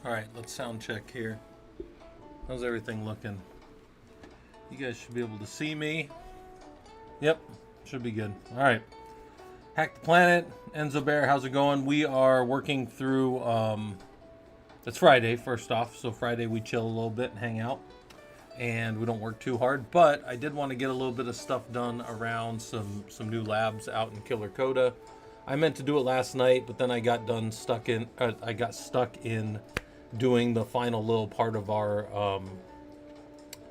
All right, let's sound check here. How's everything looking? You guys should be able to see me. Yep, should be good. All right. Hack the Planet, Enzo Bear, how's it going? We are working through, it's Friday, first off. So Friday we chill a little bit and hang out. And we don't work too hard. But I did want to get a little bit of stuff done around some new labs out in Killercoda. I meant to do it last night, but then I got stuck in doing the final little part of our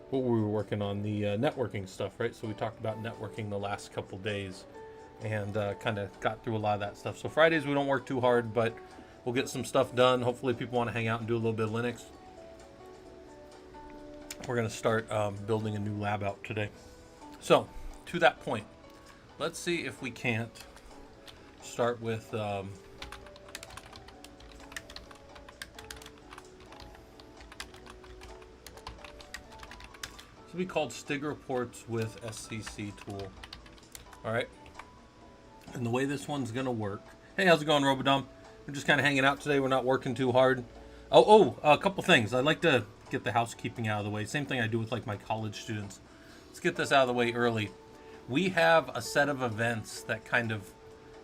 what we were working on, the networking stuff, right? So we talked about networking the last couple days and kind of got through a lot of that stuff. So Fridays we don't work too hard, but we'll get some stuff done. Hopefully people want to hang out and do a little bit of Linux. We're going to start building a new lab out today. So to that point, let's see if we can't start with this will be called Stig Reports with SCC tool. All right. And the way this one's going to work. Hey, how's it going, Robodom? We're just kind of hanging out today. We're not working too hard. A couple things. I'd like to get the housekeeping out of the way. Same thing I do with like my college students. Let's get this out of the way early. We have a set of events that kind of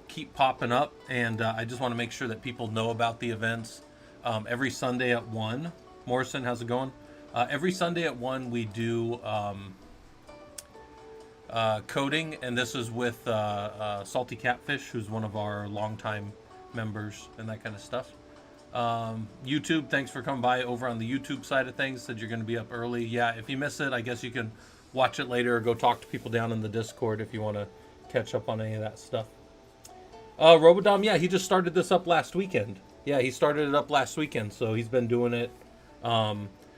keep popping up, and I just want to make sure that people know about the events. Every Sunday at 1. Morrison, how's it going? Every Sunday at 1 we do coding, and this is with Salty Catfish, who's one of our longtime members and that kind of stuff. YouTube, thanks for coming by over on the YouTube side of things. Said you're going to be up early. Yeah, if you miss it, I guess you can watch it later or go talk to people down in the Discord if you want to catch up on any of that stuff. Robodom, yeah, he just started this up last weekend. Yeah, he started it up last weekend, so he's been doing it.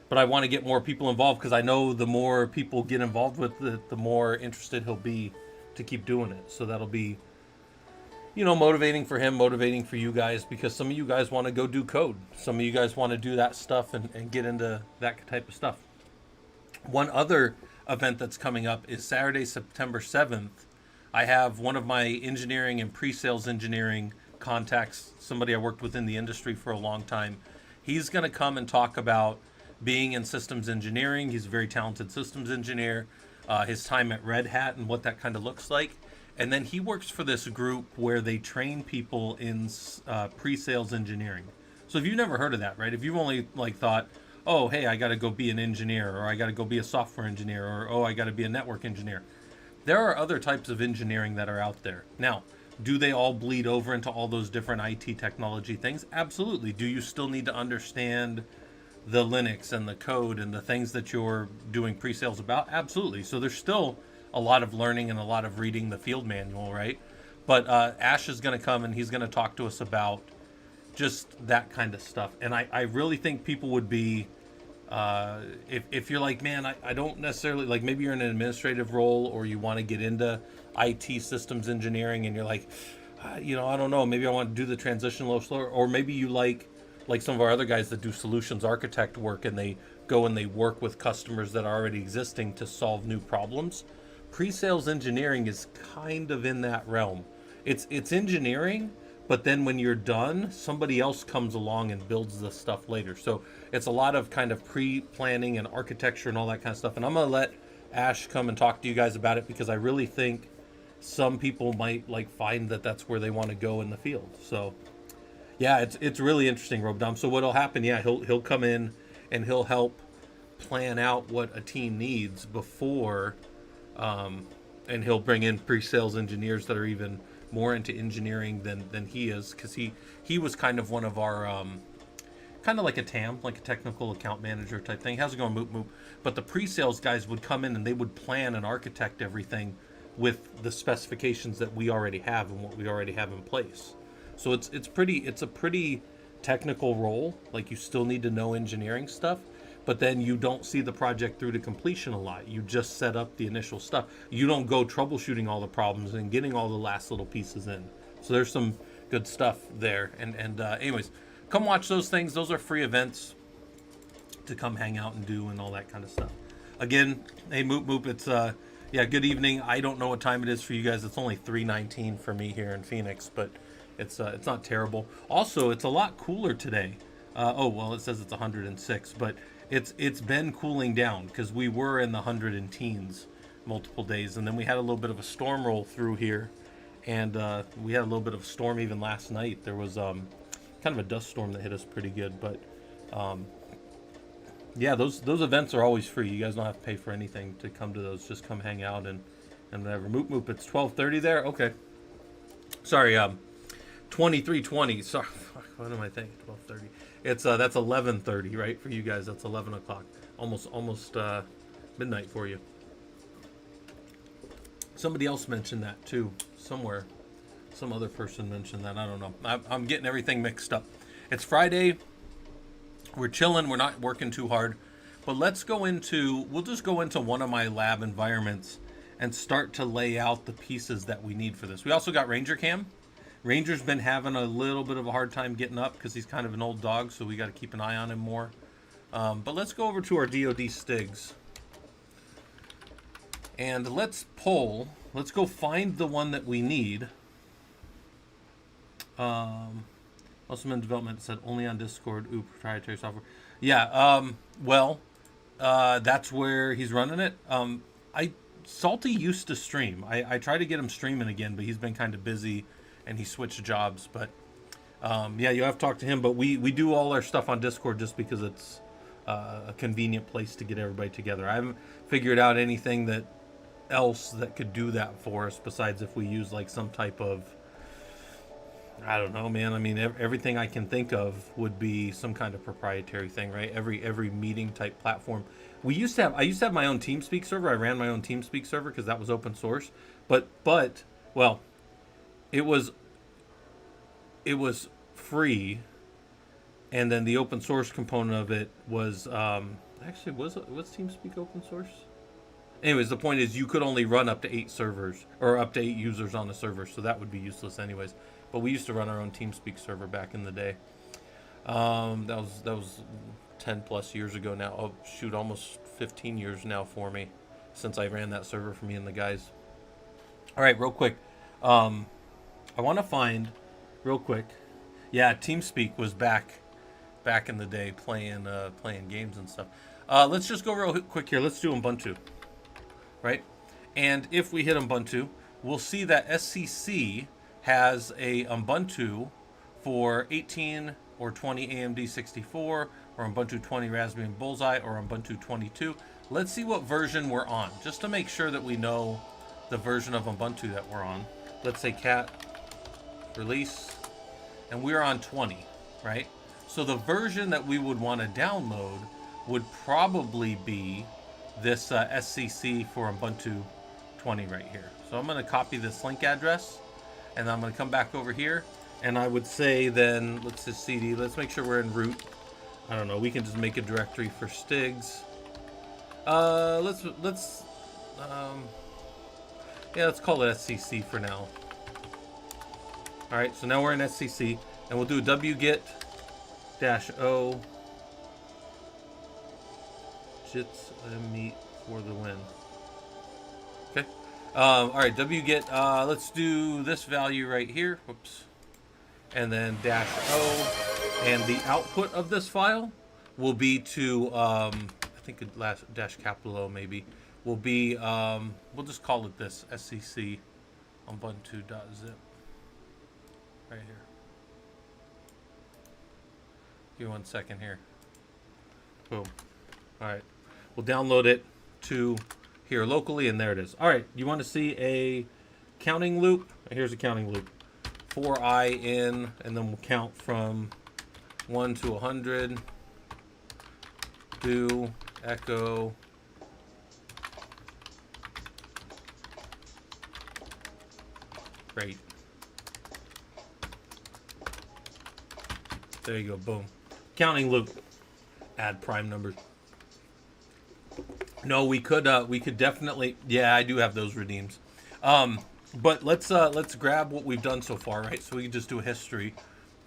But I want to get more people involved because I know the more people get involved with it, the more interested he'll be to keep doing it. So that'll be, motivating for him, motivating for you guys, because some of you guys want to go do code. Some of you guys want to do that stuff and get into that type of stuff. One other event that's coming up is Saturday, September 7th. I have one of my engineering and pre-sales engineering contacts, somebody I worked with in the industry for a long time. He's going to come and talk about being in systems engineering. He's a very talented systems engineer, his time at Red Hat and what that kind of looks like. And then he works for this group where they train people in pre-sales engineering. So if you've never heard of that, right? If you've only thought, oh, hey, I got to go be an engineer, or I got to go be a software engineer, or oh, I got to be a network engineer. There are other types of engineering that are out there. Now, do they all bleed over into all those different IT technology things? Absolutely. Do you still need to understand the Linux and the code and the things that you're doing pre-sales about? Absolutely. So there's still a lot of learning and a lot of reading the field manual, right? But Ash is going to come and he's going to talk to us about just that kind of stuff. And I really think people would be, if you're like, man, I don't necessarily, like maybe you're in an administrative role or you want to get into IT systems engineering and you're like, I don't know, maybe I want to do the transition a little slower. Or maybe you like some of our other guys that do solutions architect work and they go and they work with customers that are already existing to solve new problems. Pre-sales engineering is kind of in that realm. It's engineering, but then when you're done, somebody else comes along and builds the stuff later. So it's a lot of kind of pre-planning and architecture and all that kind of stuff. And I'm going to let Ash come and talk to you guys about it because I really think some people might find that that's where they want to go in the field. So yeah, it's really interesting, Robodom. So what'll happen, yeah, he'll come in and he'll help plan out what a team needs before, and he'll bring in pre-sales engineers that are even more into engineering than he is, because he was kind of one of our kind of like a TAM, like a technical account manager type thing. How's it going, Moop Moop? But the pre-sales guys would come in and they would plan and architect everything with the specifications that we already have and what we already have in place. So it's a pretty technical role. Like, you still need to know engineering stuff, but then you don't see the project through to completion a lot. You just set up the initial stuff. You don't go troubleshooting all the problems and getting all the last little pieces in. So there's some good stuff there. And anyways, come watch those things. Those are free events to come hang out and do and all that kind of stuff. Again, hey, Moop Moop, it's yeah, good evening. I don't know what time it is for you guys. It's only 3:19 for me here in Phoenix, but it's not terrible. Also, it's a lot cooler today. Oh well, it says it's 106, but it's been cooling down because we were in the hundred and teens multiple days, and then we had a little bit of a storm roll through here, and we had a little bit of a storm even last night. There was kind of a dust storm that hit us pretty good, but yeah, those events are always free. You guys don't have to pay for anything to come to those. Just come hang out and whatever. Moop moop. It's 12:30 there. Okay. Sorry. 23:20. Sorry. Fuck, what am I thinking? 12:30. It's that's 11:30, right? For you guys, that's 11 o'clock. Almost midnight for you. Somebody else mentioned that too somewhere. Some other person mentioned that. I don't know. I'm getting everything mixed up. It's Friday. We're chilling. We're not working too hard. But we'll just go into one of my lab environments and start to lay out the pieces that we need for this. We also got Ranger Cam. Ranger's been having a little bit of a hard time getting up because he's kind of an old dog, so we got to keep an eye on him more. But let's go over to our DoD Stigs. And let's go find the one that we need. Also in development, said only on Discord. Ooh, proprietary software. Yeah, that's where he's running it. Salty used to stream. I tried to get him streaming again, but he's been kind of busy and he switched jobs. But yeah, you have to talk to him. But we do all our stuff on Discord just because it's a convenient place to get everybody together. I haven't figured out anything else that could do that for us besides if we use like some type of, I don't know, man. I mean, everything I can think of would be some kind of proprietary thing, right? Every meeting type platform. I used to have my own TeamSpeak server. I ran my own TeamSpeak server because that was open source. But well, it was free, and then the open source component of it was actually was TeamSpeak open source? Anyways, the point is you could only run up to 8 servers or up to 8 users on the server, so that would be useless anyways. But we used to run our own TeamSpeak server back in the day. That was 10 plus years ago now. Oh shoot, almost 15 years now for me since I ran that server for me and the guys. All right, real quick. I want to find real quick. Yeah, TeamSpeak was back in the day playing games and stuff. Let's just go real quick here. Let's do Ubuntu. Right? And if we hit Ubuntu, we'll see that SCC has a Ubuntu for 18 or 20 AMD 64 or Ubuntu 20 Raspberry Bullseye or Ubuntu 22. Let's see what version we're on, just to make sure that we know the version of Ubuntu that we're on. Let's say cat release, and we're on 20, right? So the version that we would want to download would probably be this SCC for Ubuntu 20 right here. So I'm going to copy this link address, and I'm going to come back over here, and I would say then, let's just cd, let's make sure we're in root. I don't know, we can just make a directory for Stigs. Let's call it SCC for now. Alright, so now we're in SCC, and we'll do wget-o jits meet for the win. Okay. Alright, wget, let's do this value right here. Whoops. And then -o. And the output of this file will be to, I think -O maybe, will be, we'll just call it this, SCC ubuntu.zip. Right here. Give me 1 second here. Boom. Alright. We'll download it to here locally, and there it is. Alright, you want to see a counting loop? Here's a counting loop. 4i in, and then we'll count from 1 to 100. Do echo rate. There you go, boom. Counting loop. Add prime numbers. No, we could definitely. Yeah, I do have those redeems. But let's grab what we've done so far, right? So we can just do a history,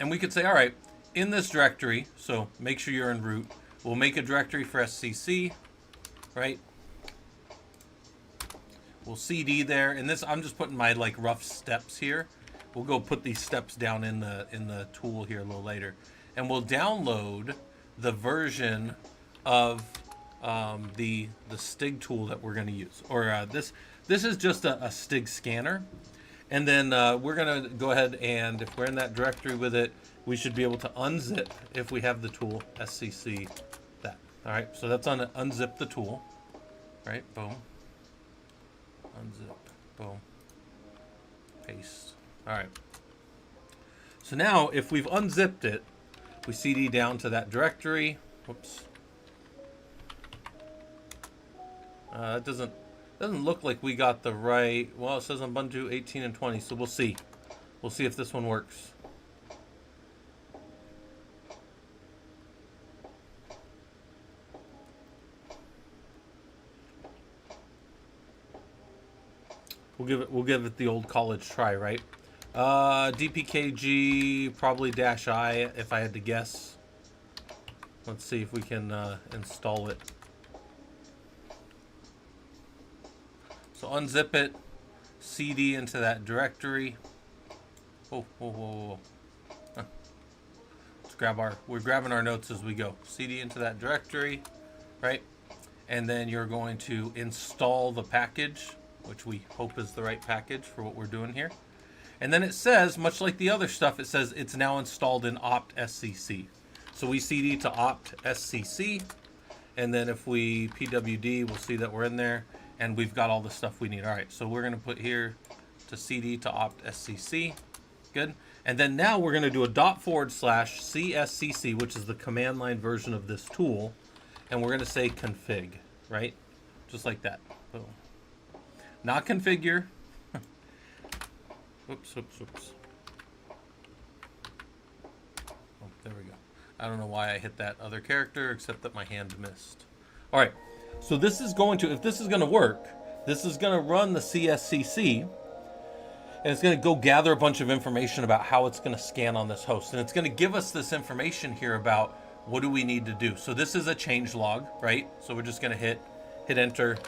and we could say, all right, in this directory. So make sure you're in root. We'll make a directory for SCC, right? We'll cd there, and this I'm just putting my like rough steps here. We'll go put these steps down in the tool here a little later. and we'll download the version of the Stig tool that we're going to use. Or this is just a Stig scanner. And then we're going to go ahead and, if we're in that directory with it, we should be able to unzip, if we have the tool, SCC that. All right, so that's on unzip the tool. Right, boom. Unzip, boom. Paste. All right. So now, if we've unzipped it, we CD down to that directory. Whoops. It doesn't look like we got the right. Well, it says Ubuntu 18 and 20, so we'll see. We'll see if this one works. We'll give it the old college try, right? DPKG probably -I if I had to guess. Let's see if we can install it. So unzip it, CD into that directory. Oh, whoa, whoa, whoa. Huh. We're grabbing our notes as we go. CD into that directory, right? And then you're going to install the package, which we hope is the right package for what we're doing here. And then it says, much like the other stuff, it says it's now installed in opt SCC. So we CD to opt SCC, and then if we pwd, we'll see that we're in there, and we've got all the stuff we need. All right, so we're going to put here to CD to opt SCC. Good. And then now we're going to do a ./cscc, which is the command line version of this tool, and we're going to say config, right? Just like that. Boom. Not configure. Oops. Oh, there we go. I don't know why I hit that other character, except that my hand missed. All right, so this is going to, if this is going to work, this is going to run the CSCC, and it's going to go gather a bunch of information about how it's going to scan on this host. And it's going to give us this information here about what do we need to do. So this is a change log, right? So we're just going to hit enter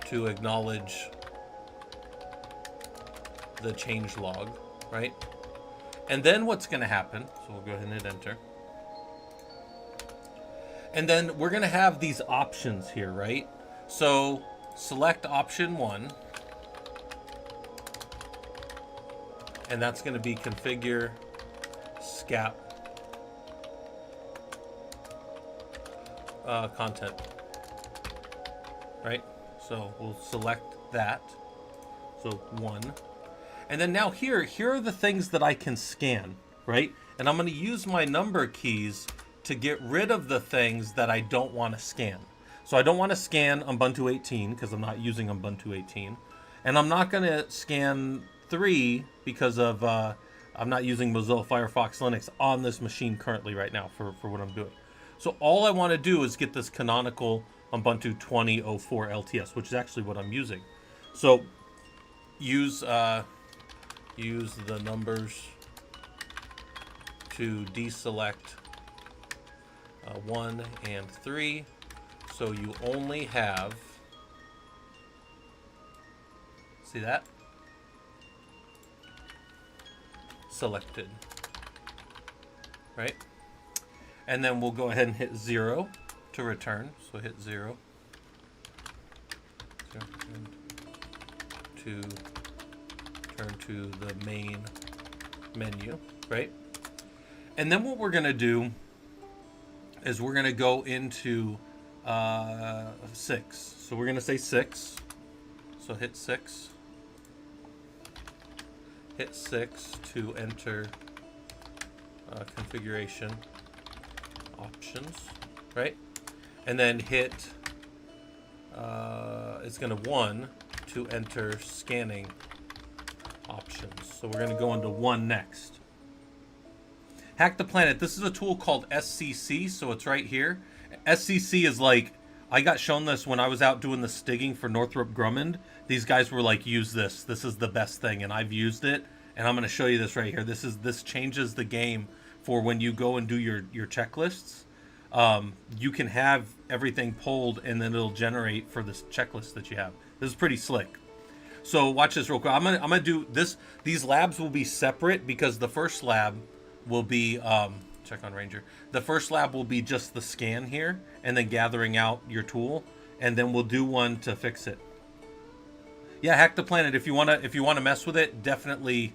to acknowledge the change log, right? And then what's going to happen, so we'll go ahead and hit enter. And then we're going to have these options here, right? So select option 1, and that's going to be configure SCAP content, right? So we'll select that, so 1. And then now here are the things that I can scan, right? And I'm going to use my number keys to get rid of the things that I don't want to scan. So I don't want to scan Ubuntu 18 because I'm not using Ubuntu 18. And I'm not going to scan 3 because of I'm not using Mozilla Firefox Linux on this machine currently right now for what I'm doing. So all I want to do is get this canonical Ubuntu 2004 LTS, which is actually what I'm using. So use the numbers to deselect 1 and 3, so you only have, see that? Selected, right? And then we'll go ahead and hit 0 to return, so hit 0 to turn to the main menu, right? And then what we're going to do is we're going to go into 6. So we're going to say 6. So hit 6. Hit 6 to enter configuration options, right? And then hit, it's going to 1 to enter scanning options. So we're going to go into 1 next. Hack the Planet. This is a tool called SCC, so it's right here. SCC is like, I got shown this when I was out doing the stigging for Northrop Grumman. These guys were like, use this. This is the best thing, and I've used it. And I'm going to show you this right here. This changes the game for when you go and do your checklists. You can have everything pulled, and then it'll generate for this checklist that you have. This is pretty slick. So watch this real quick. I'm gonna do this. These labs will be separate because the first lab will be check on Ranger. The first lab will be just the scan here, and then gathering out your tool, and then we'll do one to fix it. Yeah, Hack the Planet. If you wanna mess with it, definitely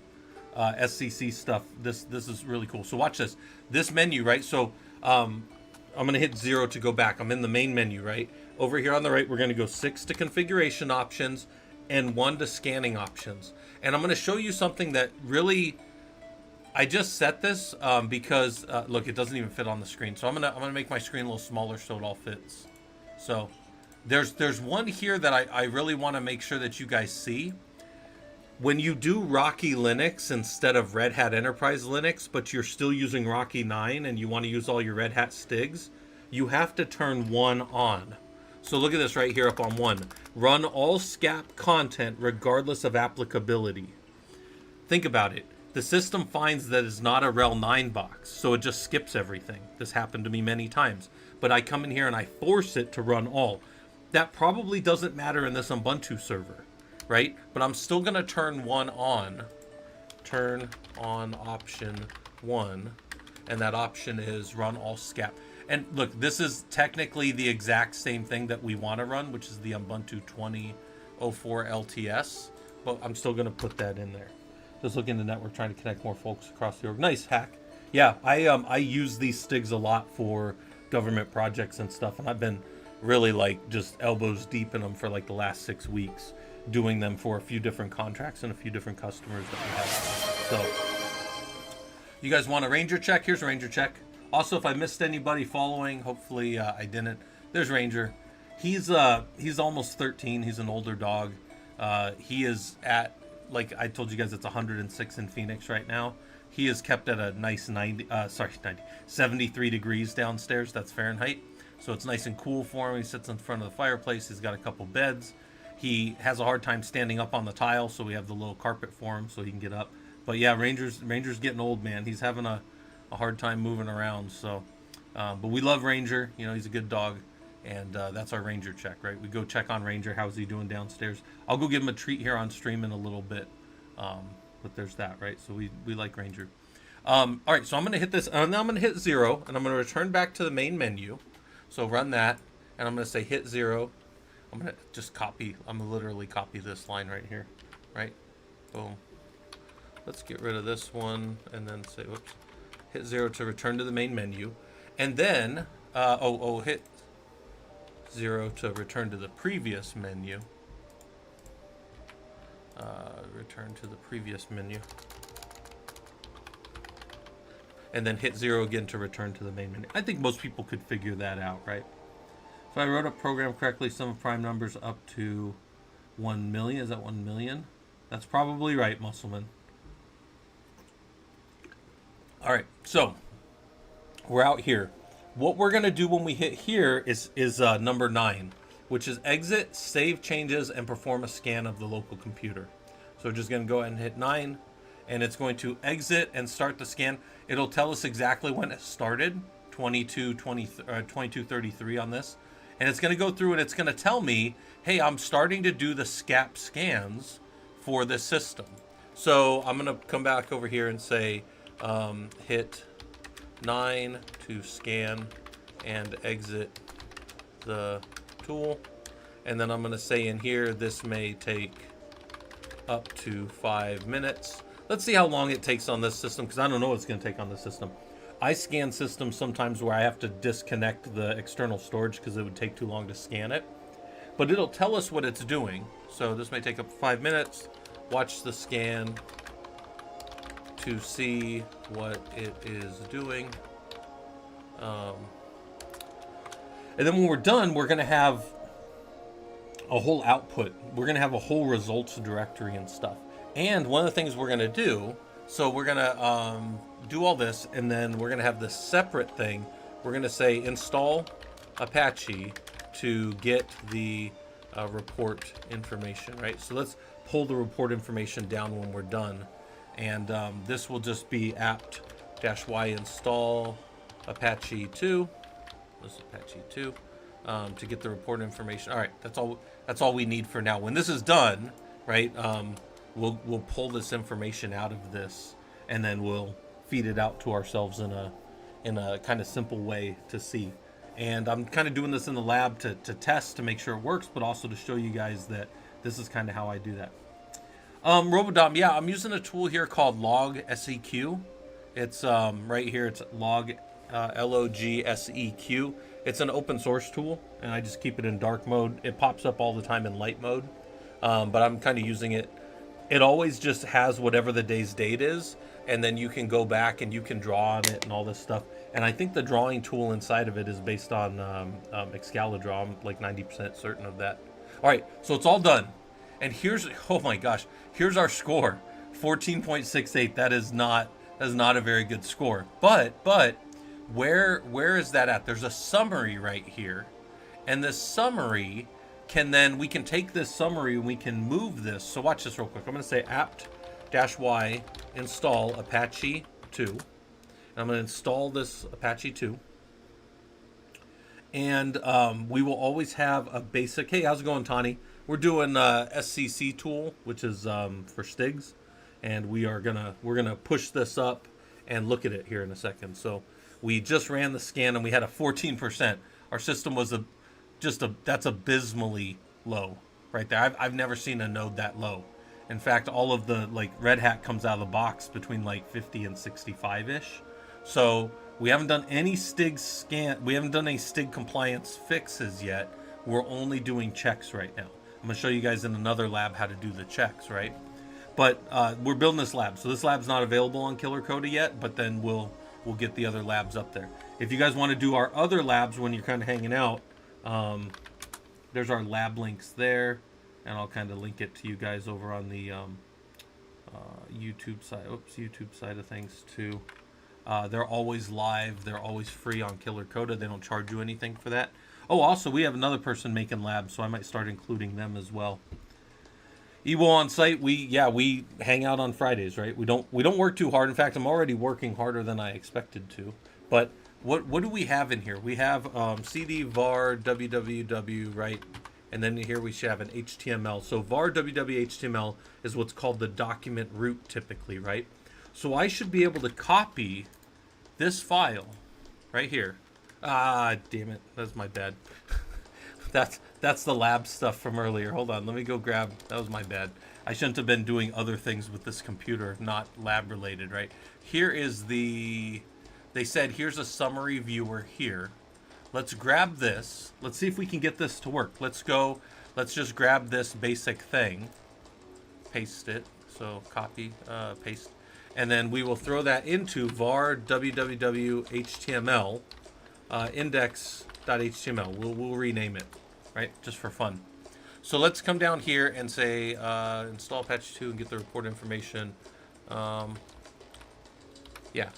SCC stuff. This is really cool. So watch this. This menu, right? So I'm gonna hit 0 to go back. I'm in the main menu, right? Over here on the right, we're gonna go 6 to configuration options and 1 to scanning options. And I'm gonna show you something that really, I just set this because look, it doesn't even fit on the screen. So I'm gonna make my screen a little smaller so it all fits. So there's one here that I really want to make sure that you guys see. When you do Rocky Linux instead of Red Hat Enterprise Linux, but you're still using Rocky 9 and you want to use all your Red Hat STIGs, you have to turn 1 on. So look at this right here up on 1. Run all SCAP content regardless of applicability. Think about it. The system finds that it's not a RHEL 9 box, so it just skips everything. This happened to me many times. But I come in here and I force it to run all. That probably doesn't matter in this Ubuntu server, right? But I'm still going to turn 1 on. Turn on option 1. And that option is run all SCAP. And look, this is technically the exact same thing that we want to run, which is the Ubuntu 2004 LTS. But I'm still going to put that in there. Just looking at the network, trying to connect more folks across the org. Nice, Hack. Yeah, I use these STIGs a lot for government projects and stuff. And I've been really like just elbows deep in them for like the last 6 weeks, doing them for a few different contracts and a few different customers that we have. So you guys want a Ranger check? Here's a Ranger check. Also, if I missed anybody following, hopefully I didn't. There's Ranger. He's almost 13. He's an older dog. He is at, like I told you guys, it's 106 in Phoenix right now. He is kept at a nice 73 degrees downstairs. That's Fahrenheit. So it's nice and cool for him. He sits in front of the fireplace. He's got a couple beds. He has a hard time standing up on the tile, so we have the little carpet for him so he can get up. But yeah, Ranger's getting old, man. He's having a hard time moving around. So, but we love Ranger. You know, he's a good dog, and that's our Ranger check, right? We go check on Ranger. How's he doing downstairs? I'll go give him a treat here on stream in a little bit. But there's that, right? So we like Ranger. All right, so I'm gonna hit this, and now I'm gonna hit 0, and I'm gonna return back to the main menu. So run that, and I'm gonna say hit 0. I'm gonna just copy. I'm gonna literally copy this line right here, right? Boom. Let's get rid of this one, and then say, whoops, hit 0 to return to the main menu, and then hit 0 to return to the previous menu. Return to the previous menu. And then hit 0 again to return to the main menu. I think most people could figure that out, right? If I wrote a program correctly, sum of prime numbers up to 1 million. Is that 1 million? That's probably right, Muscleman. All right, so we're out here. What we're going to do when we hit here is number 9, which is exit, save changes, and perform a scan of the local computer. So we're just going to go ahead and hit 9, and it's going to exit and start the scan. It'll tell us exactly when it started, 22:33 on this. And it's going to go through and it's going to tell me, hey, I'm starting to do the SCAP scans for this system. So I'm going to come back over here and say, hit 9 to scan and exit the tool. And then I'm going to say in here, this may take up to 5 minutes. Let's see how long it takes on this system, because I don't know what it's going to take on this system. I scan systems sometimes where I have to disconnect the external storage because it would take too long to scan it. But it'll tell us what it's doing. So this may take up 5 minutes. Watch the scan to see what it is doing. And then when we're done, we're going to have a whole output. We're going to have a whole results directory and stuff. And one of the things we're going to do, so we're going to do all this, and then we're going to have this separate thing. We're going to say install Apache to get the report information, right? So let's pull the report information down when we're done. And this will just be apt-y install Apache 2. This is Apache 2 to get the report information. All right, that's all we need for now. When this is done, right, we'll pull this information out of this, and then we'll feed it out to ourselves in a kind of simple way to see. And I'm kind of doing this in the lab to test to make sure it works, but also to show you guys that this is kind of how I do that. Robodom, yeah, I'm using a tool here called Log SEQ. It's right here. It's Log LOGSEQ. It's an open source tool, and I just keep it in dark mode. It pops up all the time in light mode, but I'm kind of using it. It always just has whatever the day's date is, and then you can go back and you can draw on it and all this stuff. And I think the drawing tool inside of it is based on Excalidraw. I'm like 90% certain of that. All right, so it's all done. And here's, oh my gosh, here's our score, 14.68. That is not a very good score. But where is that at? There's a summary right here, and this summary we can take this summary and we can move this. So watch this real quick. I'm going to say apt-y install Apache 2. And I'm going to install this Apache 2. And we will always have a basic. Hey, how's it going, Tani? We're doing SCC tool, which is for Stigs, and we're gonna push this up and look at it here in a second. So we just ran the scan and we had a 14%. Our system was that's abysmally low right there. I've never seen a node that low. In fact, all of the like Red Hat comes out of the box between like 50 and 65 ish. So we haven't done any Stig scan. We haven't done any Stig compliance fixes yet. We're only doing checks right now. I'm going to show you guys in another lab how to do the checks, right? But we're building this lab. So this lab's not available on killercoda yet, but then we'll get the other labs up there. If you guys want to do our other labs when you're kind of hanging out, there's our lab links there. And I'll kind of link it to you guys over on the YouTube side of things too. They're always live. They're always free on killercoda. They don't charge you anything for that. Oh, also, we have another person making labs, so I might start including them as well. Ewo on site, we hang out on Fridays, right? We don't work too hard. In fact, I'm already working harder than I expected to. But what do we have in here? We have cd var www, right? And then here we should have an HTML. So var www HTML is what's called the document root typically, right? So I should be able to copy this file right here. Ah, damn it. That's my bad. That's the lab stuff from earlier. Hold on. Let me go grab. That was my bad. I shouldn't have been doing other things with this computer, not lab related, right? Here is they said, here's a summary viewer here. Let's grab this. Let's see if we can get this to work. Let's just grab this basic thing. Paste it. So copy, paste. And then we will throw that into var www HTML. Index.html. We'll rename it, right? Just for fun. So let's come down here and say install Apache 2 and get the report information. Yeah,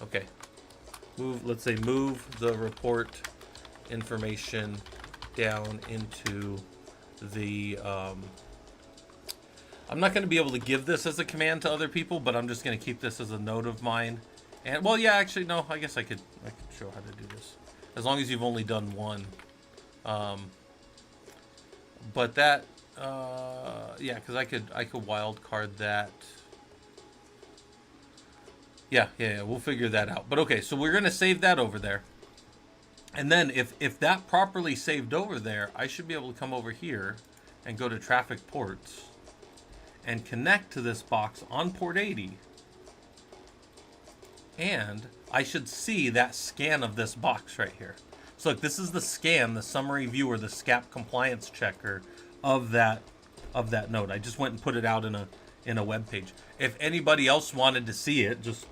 okay. Let's say move the report information down into the I'm not going to be able to give this as a command to other people, but I'm just going to keep this as a note of mine. And well, yeah, actually no, I guess I could show how to do this. As long as you've only done one. But that, yeah, because I could wild card that. Yeah, we'll figure that out. But okay, so we're going to save that over there. And then if that properly saved over there, I should be able to come over here and go to traffic ports and connect to this box on port 80. And I should see that scan of this box right here. So look, this is the scan, the summary viewer, the SCAP compliance checker of that node. I just went and put it out in a web page. If anybody else wanted to see it, just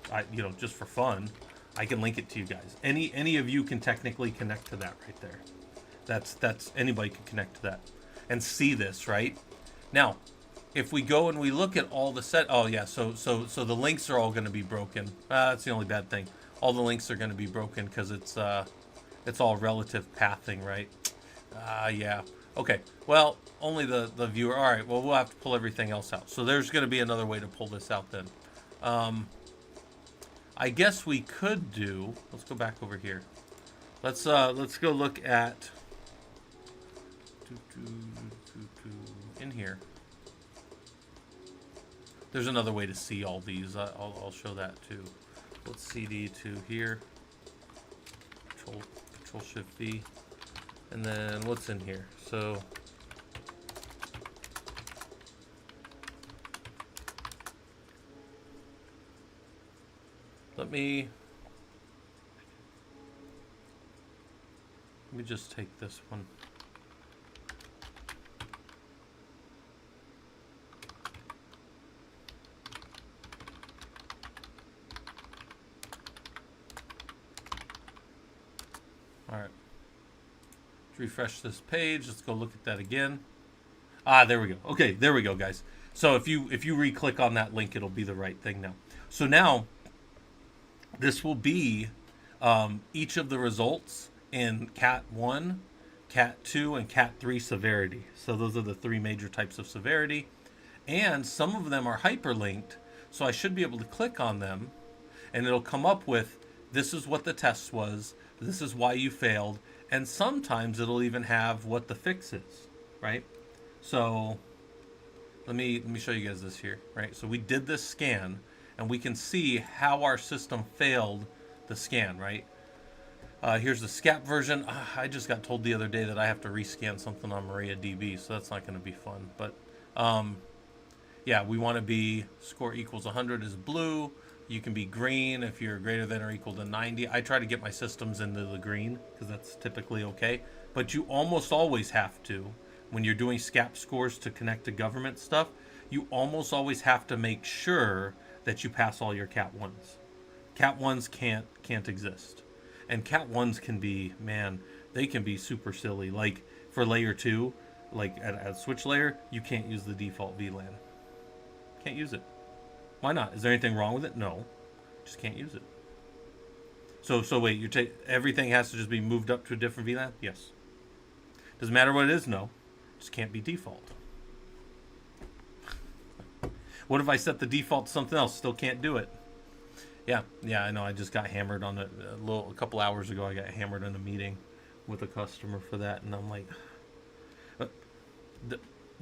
for fun, I can link it to you guys. Any of you can technically connect to that right there. That's anybody can connect to that and see this, right? Now, if we go and we look at all the so the links are all going to be broken. That's the only bad thing. All the links are going to be broken because it's all relative pathing, right? Yeah. Okay. Well, only the viewer. All right. Well, we'll have to pull everything else out. So there's going to be another way to pull this out then. I guess we could do. Let's go back over here. Let's go look at in here. There's another way to see all these. I'll show that too. let's CD to here. Control Shift V. And then what's in here? So let me just take this one. All right. Let's refresh this page. Let's go look at that again. Ah, there we go. Okay, there we go, guys. So if you re-click on that link, it'll be the right thing now. So now this will be each of the results in Cat 1, Cat 2, and Cat 3 severity. So those are the three major types of severity. And some of them are hyperlinked, so I should be able to click on them, and it'll come up with, this is what the test was, this is why you failed, and sometimes it'll even have what the fix is, right? So let me show you guys this here, right? So we did this scan, and we can see how our system failed the scan, right? Here's the SCAP version. I just got told the other day that I have to rescan something on MariaDB, so that's not going to be fun. But yeah, we want to be score equals 100 is blue. You can be green if you're greater than or equal to 90. I try to get my systems into the green because that's typically okay. But you almost always have to, when you're doing SCAP scores to connect to government stuff, you almost always have to make sure that you pass all your Cat 1s. Cat 1s can't exist. And Cat 1s can be, man, they can be super silly. Like for layer 2, like at switch layer, you can't use the default VLAN. Can't use it. Why not? Is there anything wrong with it? No. Just can't use it. So wait, everything has to just be moved up to a different VLAN? Yes. Doesn't matter what it is? No. Just can't be default. What if I set the default to something else? Still can't do it. Yeah, I know. I just got hammered on it a couple hours ago. I got hammered in a meeting with a customer for that, and I'm like,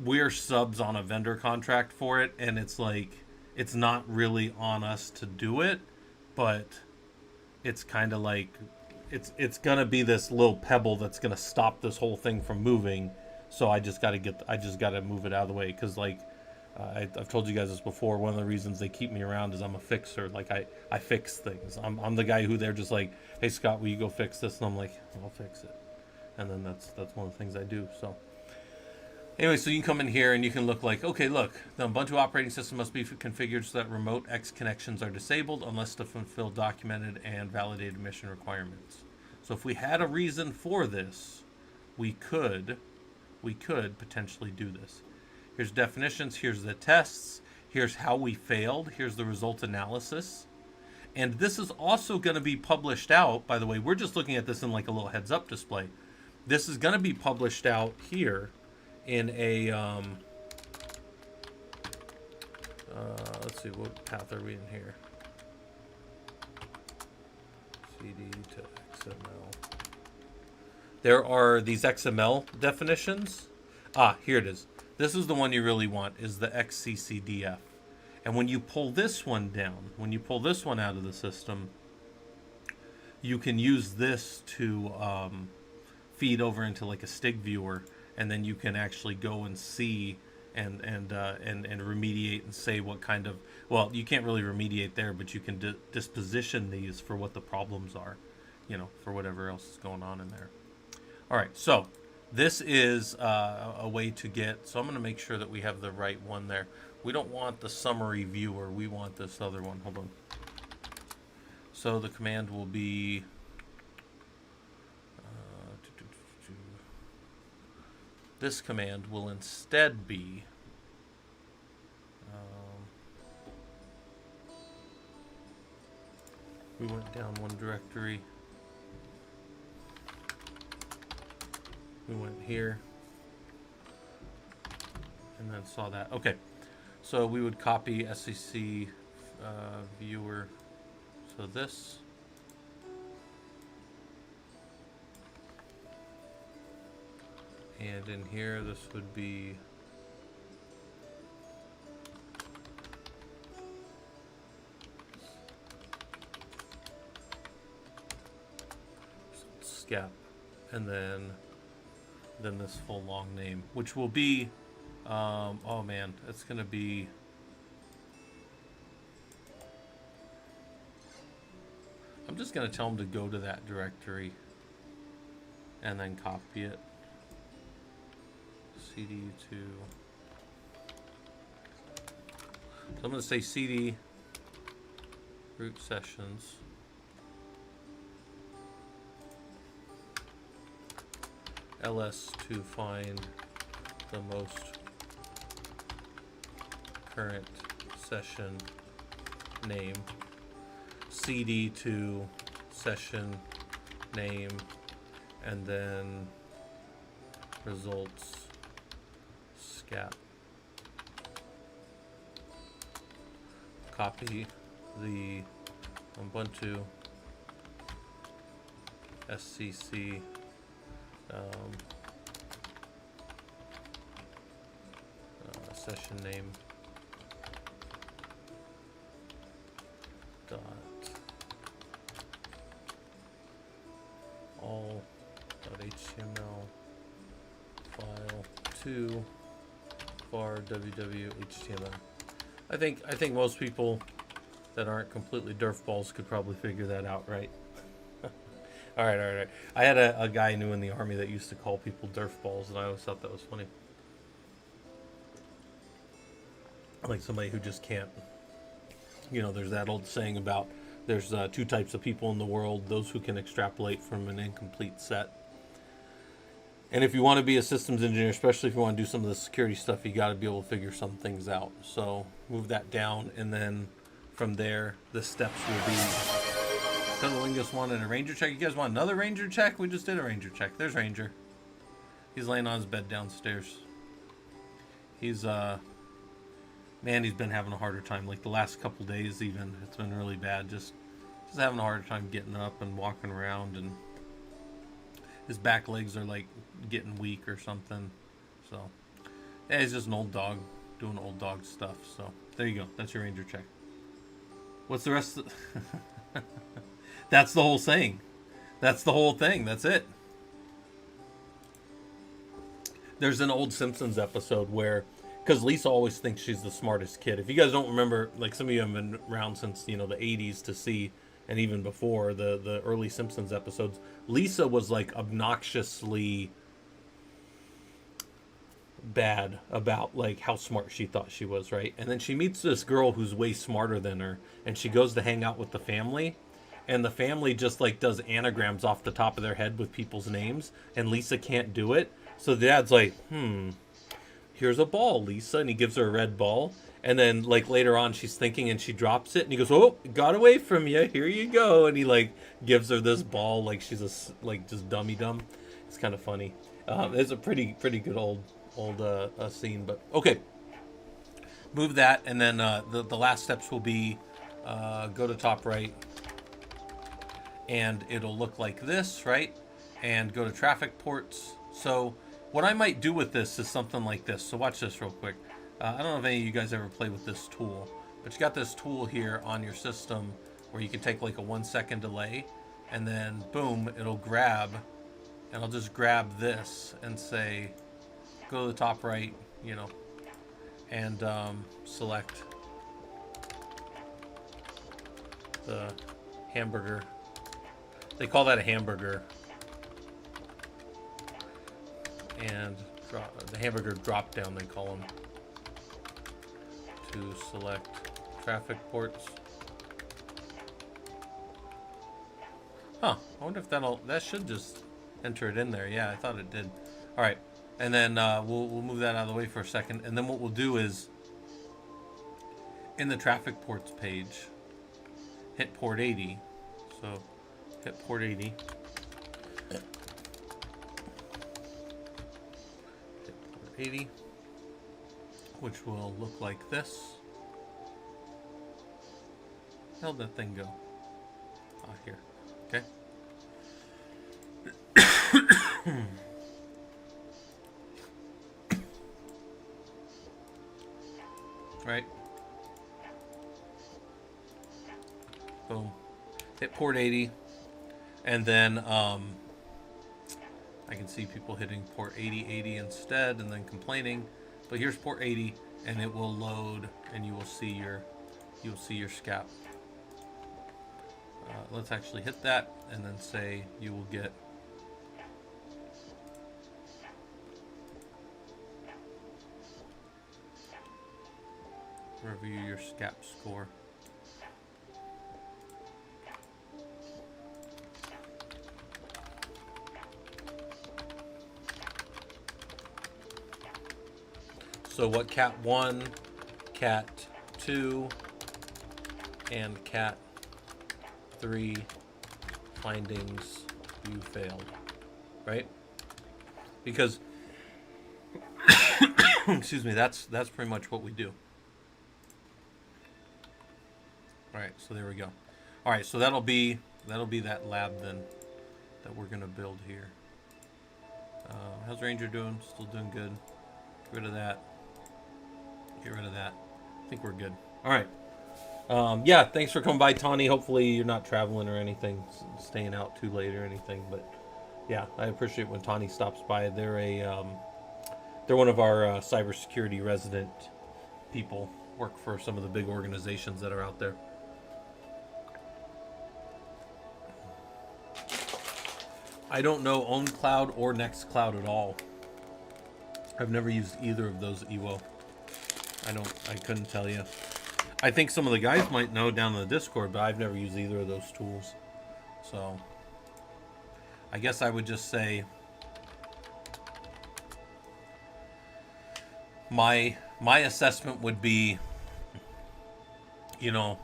we're subs on a vendor contract for it, and it's like, it's not really on us to do it, but it's kind of like, it's gonna be this little pebble that's gonna stop this whole thing from moving. So I just gotta move it out of the way, because like, I've told you guys this before. One of the reasons they keep me around is I'm a fixer. Like I fix things. I'm the guy who they're just like, hey Scott, will you go fix this? And I'm like, I'll fix it. And then that's one of the things I do. So anyway, so you can come in here and you can look like, okay, look, the Ubuntu operating system must be configured so that remote X connections are disabled unless to fulfill documented and validated mission requirements. So if we had a reason for this, we could potentially do this. Here's definitions, here's the tests, here's how we failed, here's the result analysis. And this is also going to be published out, by the way, we're just looking at this in like a little heads up display. This is going to be published out here in a, let's see, what path are we in here? CD to XML. There are these XML definitions. Here it is. This is the one you really want, is the XCCDF. And when you pull this one down, when you pull this one out of the system, you can use this to feed over into like a STIG viewer, and then you can actually go and see and remediate and say what kind of, well, you can't really remediate there, but you can disposition these for what the problems are, for whatever else is going on in there. All right, so this is a way to get, so I'm going to make sure that we have the right one there. We don't want the summary viewer. We want this other one. Hold on. So the command will be, this command will instead be, we went down one directory. We went here and then saw that. Okay, so we would copy SCC viewer. So this, and in here this would be scap, and then this full long name, which will be, oh man, it's gonna be. I'm just gonna tell them to go to that directory and then copy it. CD to. So I'm gonna say CD root sessions. LS to find the most current session name. CD to session name, and then results scap. Copy the Ubuntu SCC session name dot all .html file to var www.html. I think most people that aren't completely derf balls could probably figure that out, right? All right. I had a guy I knew in the army that used to call people derf balls, and I always thought that was funny. Like somebody who just can't. You know, there's that old saying about there's two types of people in the world: those who can extrapolate from an incomplete set. And if you want to be a systems engineer, especially if you want to do some of the security stuff, you got to be able to figure some things out. So move that down, and then from there, the steps will be. Cuddlingus wanted a ranger check. You guys want another ranger check? We just did a ranger check. There's Ranger. He's laying on his bed downstairs. He's man, he's been having a harder time. Like the last couple days, even it's been really bad. Just having a harder time getting up and walking around, and his back legs are like getting weak or something. So yeah, he's just an old dog doing old dog stuff. So there you go. That's your ranger check. What's the rest of That's the whole saying. That's the whole thing. That's it. There's an old Simpsons episode where, because Lisa always thinks she's the smartest kid. If you guys don't remember, like some of you have been around since, you know, the 80s to see, and even before the early Simpsons episodes, Lisa was like obnoxiously bad about like how smart she thought she was, right? And then she meets this girl who's way smarter than her, and she goes to hang out with the family, and the family just like does anagrams off the top of their head with people's names, and Lisa can't do it. So the dad's like, here's a ball, Lisa, and he gives her a red ball. And then like later on she's thinking and she drops it, and he goes, oh, got away from you, here you go. And he like gives her this ball like she's a like just dummy dumb. It's kind of funny. It's a pretty good old scene. But okay, move that, and then the last steps will be go to top right, and it'll look like this, right? And go to traffic ports. So what I might do with this is something like this. So watch this real quick. I don't know if any of you guys ever play with this tool, but you got this tool here on your system where you can take like a 1 second delay, and then boom, it'll grab, and I'll just grab this and say, go to the top right, you know, and select the hamburger. They call that a hamburger. And the hamburger drop down, they call them, to select traffic ports. Huh, I wonder if that should just enter it in there. Yeah, I thought it did. All right, and then we'll move that out of the way for a second, and then what we'll do is in the traffic ports page, hit port 80. So hit port 80. Hit port 80, which will look like this. How'd that thing go? Here. Okay. Right. Boom. Hit port 80, and then I can see people hitting port 8080 instead and then complaining. But here's port 80, and it will load, and you will see your SCAP. Let's actually hit that, and then say you will get review your SCAP score. So what cat 1, cat 2, and cat 3 findings you failed, right? Because excuse me, that's pretty much what we do. All right, so there we go. All right, so that'll be that lab then that we're gonna build here. How's Ranger doing? Still doing good. Get rid of that. Get rid of that. I think we're good. All right. Yeah, thanks for coming by, Tawny. Hopefully you're not traveling or anything, staying out too late or anything. But yeah, I appreciate when Tawny stops by. They're one of our cybersecurity resident people. Work for some of the big organizations that are out there. I don't know OwnCloud or NextCloud at all. I've never used either of those EWO. I couldn't tell you. I think some of the guys might know down in the Discord, but I've never used either of those tools. So I guess I would just say my assessment would be, you know,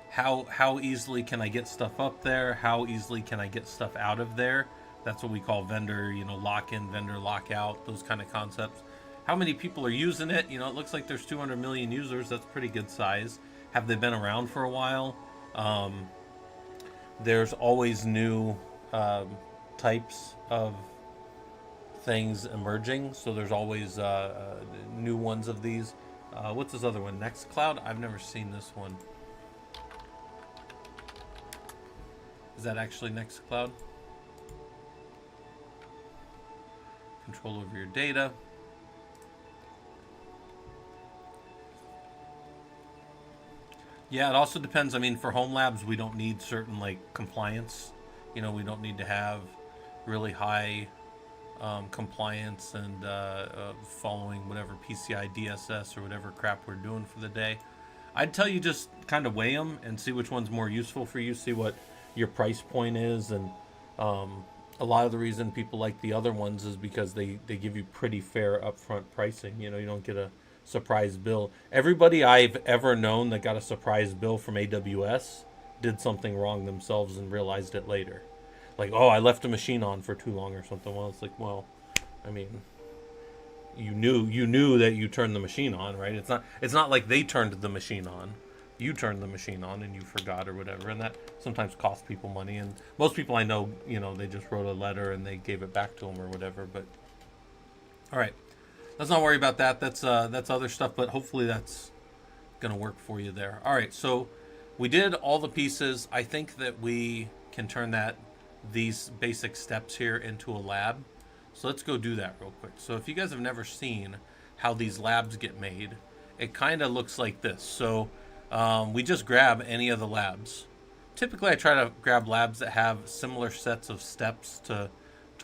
how easily can I get stuff up there? How easily can I get stuff out of there? That's what we call vendor, lock-in, vendor lock-out, those kind of concepts. How many people are using it? It looks like there's 200 million users. That's pretty good size. Have they been around for a while? There's always new types of things emerging. So there's always new ones of these. What's this other one? NextCloud? I've never seen this one. Is that actually NextCloud? Control over your data. Yeah, it also depends. I mean, for home labs, we don't need certain compliance. We don't need to have really high compliance and following whatever PCI DSS or whatever crap we're doing for the day. I'd tell you just kind of weigh them and see which one's more useful for you. See what your price point is, and a lot of the reason people like the other ones is because they give you pretty fair upfront pricing. You don't get a surprise bill. Everybody I've ever known that got a surprise bill from AWS did something wrong themselves and realized it later. Oh, I left a machine on for too long or something. Well, it's well, I mean, you knew that you turned the machine on, right? It's not like they turned the machine on. You turned the machine on and you forgot or whatever, and that sometimes costs people money. And most people I know, they just wrote a letter and they gave it back to them or whatever. But all right, let's not worry about that. That's other stuff, but hopefully that's gonna work for you there. All right, so we did all the pieces. I think that we can turn these basic steps here into a lab. So let's go do that real quick. So if you guys have never seen how these labs get made, it kind of looks like this. So we just grab any of the labs. Typically I try to grab labs that have similar sets of steps to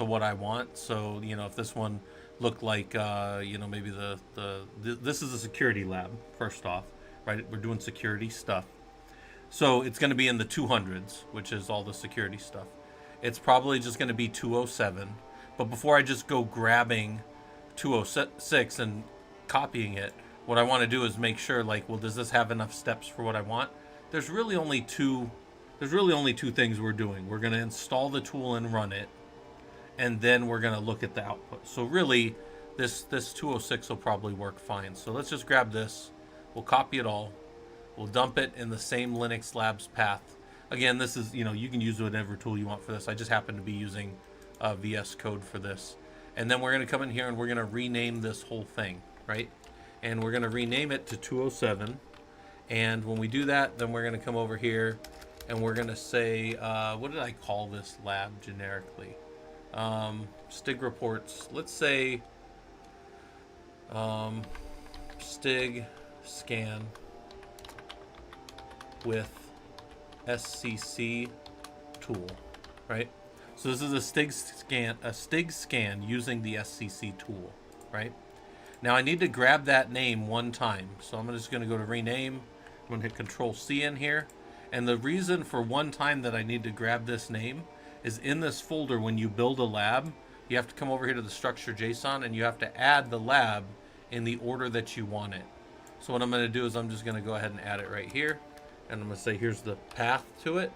what I want. So if this one looked like maybe this is a security lab, first off, right? We're doing security stuff, so it's going to be in the 200s, which is all the security stuff. It's probably just going to be 207. But before I just go grabbing 206 and copying it, what I want to do is make sure, well, does this have enough steps for what I want? There's really only two things we're doing. We're going to install the tool and run it, and then we're going to look at the output. So really, this 206 will probably work fine. So let's just grab this. We'll copy it all. We'll dump it in the same Linux Labs path. Again, this is, you can use whatever tool you want for this. I just happen to be using VS Code for this. And then we're going to come in here and we're going to rename this whole thing, right? And we're going to rename it to 207. And when we do that, then we're going to come over here and we're going to say, what did I call this lab generically? Stig reports. Let's say Stig scan with SCC tool, right? So this is a Stig scan using the SCC tool, right? Now I need to grab that name one time. So I'm just going to go to rename. I'm going to hit Control C in here. And the reason for one time that I need to grab this name is in this folder. When you build a lab, you have to come over here to the structure JSON and you have to add the lab in the order that you want it. So what I'm going to do is I'm just going to go ahead and add it right here. And I'm going to say here's the path to it.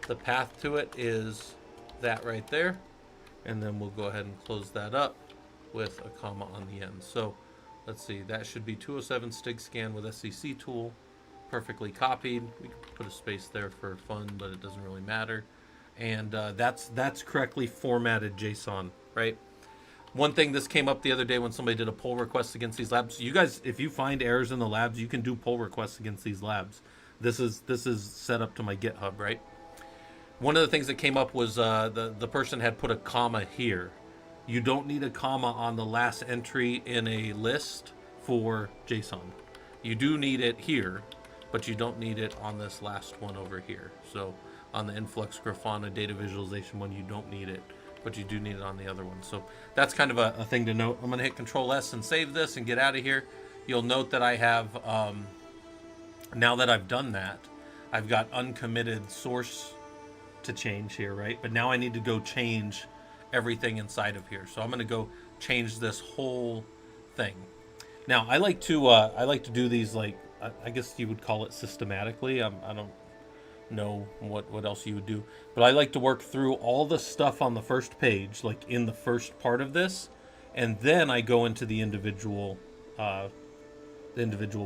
The path to it is that right there. And then we'll go ahead and close that up with a comma on the end. So let's see, that should be 207 Stig scan with SCC tool, perfectly copied. We can put a space there for fun, but it doesn't really matter. And that's correctly formatted JSON, right? One thing, this came up the other day when somebody did a pull request against these labs. You guys, if you find errors in the labs, you can do pull requests against these labs. This is set up to my GitHub, right? One of the things that came up was the person had put a comma here. You don't need a comma on the last entry in a list for JSON. You do need it here, but you don't need it on this last one over here. So on the Influx Grafana data visualization one, you don't need it, but you do need it on the other one. So that's kind of a thing to note. I'm going to hit Control S and save this and get out of here. You'll note that I have, now that I've done that, I've got uncommitted source to change here, right? But now I need to go change everything inside of here. So I'm going to go change this whole thing. Now I like to do these, like, I guess you would call it systematically. I don't know what else you would do, but I like to work through all the stuff on the first page, like in the first part of this, and then I go into the individual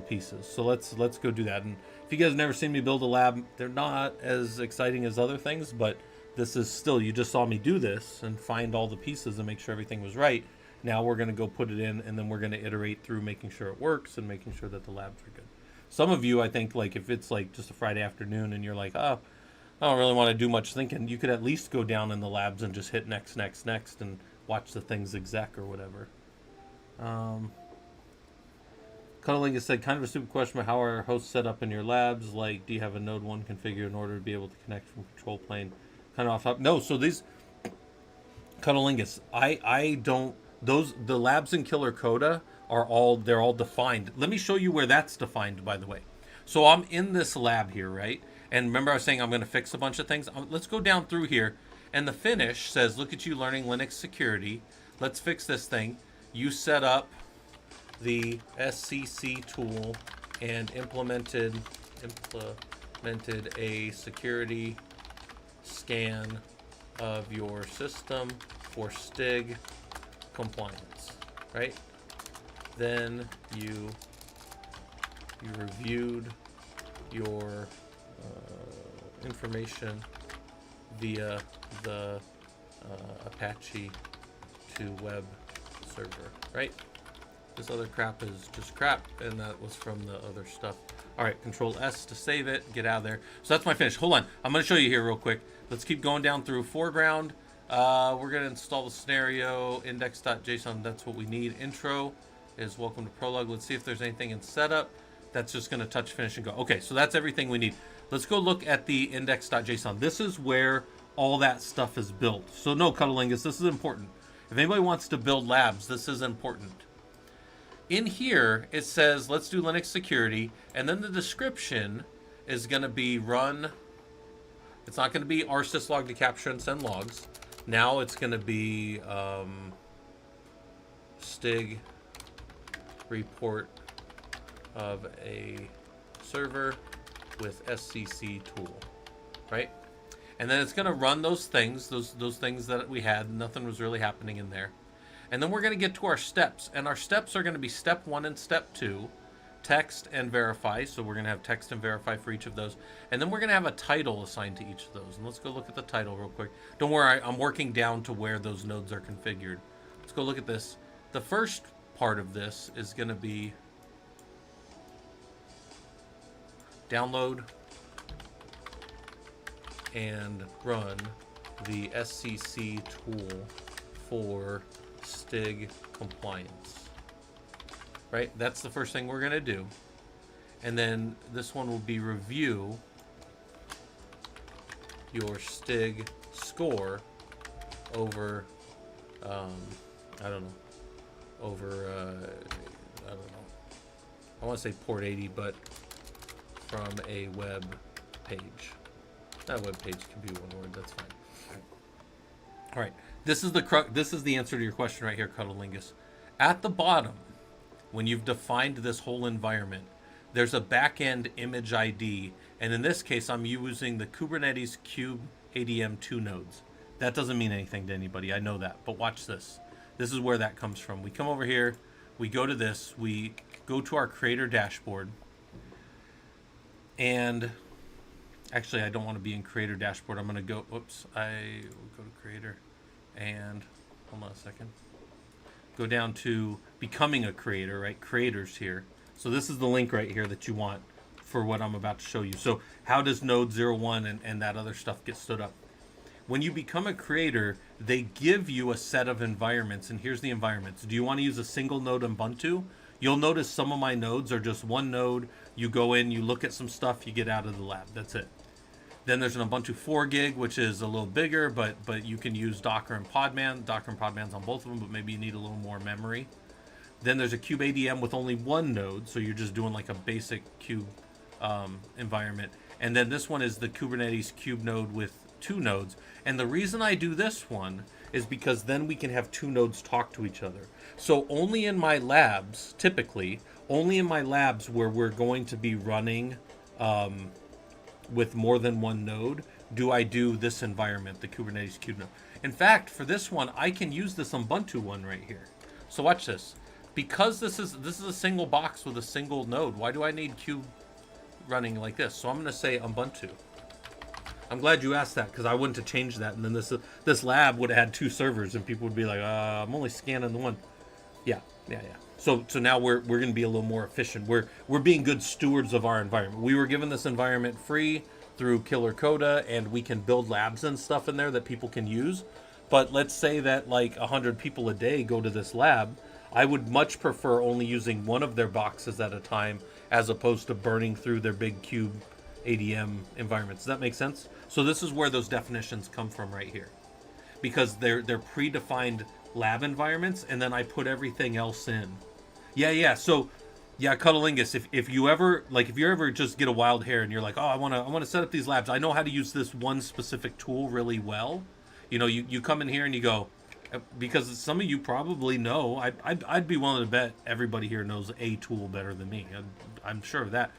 pieces. So let's go do that. And if you guys have never seen me build a lab, they're not as exciting as other things, but this is still, you just saw me do this and find all the pieces and make sure everything was right. Now we're going to go put it in, and then we're going to iterate through making sure it works and making sure that the labs are good. Some of you, I think, like if it's like just a Friday afternoon and you're like, oh, I don't really want to do much thinking, you could at least go down in the labs and just hit next, next, next, and watch the things exec or whatever. Cuddling has said, kind of a stupid question, but how are hosts set up in your labs? Like, do you have a node 1 configured in order to be able to connect from control plane? Kind of off top. No, so these Cuddlingus, I don't, the labs in killercoda they're all defined. Let me show you where that's defined, by the way. So I'm in this lab here, right? And remember I was saying I'm going to fix a bunch of things. Let's go down through here. And the finish says, look at you learning Linux security. Let's fix this thing. You set up the SCC tool and implemented a security scan of your system for Stig compliance, right? Then you reviewed your information via the Apache to web server, right? This other crap is just crap, and that was from the other stuff. All right, Control S to save it, get out of there. So that's my finish. Hold on, I'm going to show you here real quick. Let's keep going down through foreground. We're going to install the scenario, index.json, that's what we need. Intro is welcome to Prolog. Let's see if there's anything in setup. That's just going to touch, finish, and go. Okay, so that's everything we need. Let's go look at the index.json. This is where all that stuff is built. So no, Cuddlingus, this is important. If anybody wants to build labs, this is important. In here, it says, let's do Linux security, and then the description is going to be run. It's not going to be rsyslog to capture and send logs. Now it's going to be Stig report of a server with SCC tool, right? And then it's going to run those things, those things that we had. Nothing was really happening in there. And then we're going to get to our steps. And our steps are going to be step 1 and step 2, text and verify. So we're going to have text and verify for each of those. And then we're going to have a title assigned to each of those. And let's go look at the title real quick. Don't worry, I'm working down to where those nodes are configured. Let's go look at this. The first part of this is going to be download and run the SCC tool for STIG compliance. Right? That's the first thing we're going to do. And then this one will be review your STIG score over, I don't know, over, I don't know, I want to say port 80, but from a web page. That web page can be one word, that's fine. All right, this is the answer to your question right here, Cuddlingus. At the bottom, when you've defined this whole environment, there's a backend image ID, and in this case, I'm using the Kubernetes Kube ADM 2 nodes. That doesn't mean anything to anybody, I know that, but watch this. This is where that comes from. We come over here, we go to this, we go to our creator dashboard, and actually I don't want to be in creator dashboard. I'm going to go, oops, I will go to creator, and hold on a second. Go down to becoming a creator, right? Creators here. So this is the link right here that you want for what I'm about to show you. So how does node 01 and that other stuff get stood up? When you become a creator, they give you a set of environments, and here's the environments. Do you want to use a single node Ubuntu? You'll notice some of my nodes are just one node. You go in, you look at some stuff, you get out of the lab. That's it. Then there's an Ubuntu 4 gig, which is a little bigger, but you can use Docker and Podman. Docker and Podman's on both of them, but maybe you need a little more memory. Then there's a Kube ADM with only one node, so you're just doing like a basic Kube environment. And then this one is the Kubernetes Kube node with 2 nodes. And the reason I do this one is because then we can have 2 nodes talk to each other. So only in my labs, typically, only in my labs where we're going to be running with more than one node, do I do this environment, the Kubernetes Kube node. In fact, for this one, I can use this Ubuntu one right here. So watch this. Because this is a single box with a single node, why do I need Kube running like this? So I'm going to say Ubuntu. I'm glad you asked that, because I wouldn't have changed that, and then this lab would have had 2 servers, and people would be like, I'm only scanning the one. Yeah. So now we're going to be a little more efficient. We're being good stewards of our environment. We were given this environment free through killercoda, and we can build labs and stuff in there that people can use. But let's say that like 100 people a day go to this lab. I would much prefer only using one of their boxes at a time, as opposed to burning through their big Kube ADM environments. Does that make sense? So this is where those definitions come from right here, because they're predefined lab environments, and then I put everything else in. So Cuddlingus, if you ever just get a wild hair and you're like, I want to set up these labs, I know how to use this one specific tool really well. You come in here and you go, because some of you probably know, I'd be willing to bet everybody here knows a tool better than me. I'm sure of that.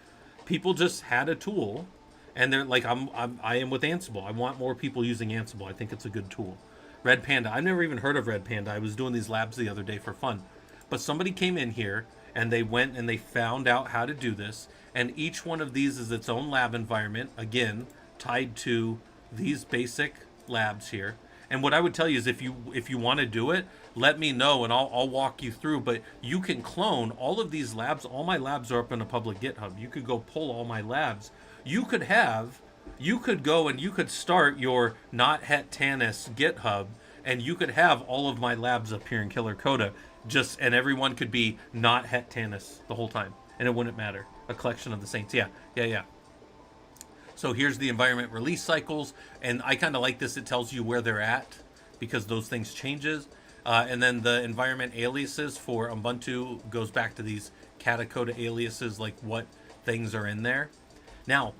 People just had a tool, and they're like, I am with Ansible. I want more people using Ansible. I think it's a good tool. Red Panda. I've never even heard of Red Panda. I was doing these labs the other day for fun. But somebody came in here, and they went and they found out how to do this, and each one of these is its own lab environment, again, tied to these basic labs here. And what I would tell you is if you want to do it, let me know and I'll walk you through. But you can clone all of these labs. All my labs are up in a public GitHub. You could go pull all my labs. You could go and you could start your not het tanis GitHub, and you could have all of my labs up here in killercoda, and everyone could be not het tanis the whole time, and it wouldn't matter. A collection of the saints. Yeah. So here's the environment release cycles, and I kind of like this. It tells you where they're at, because those things changes. And then the environment aliases for Ubuntu goes back to these katacoda aliases, like what things are in there. Now,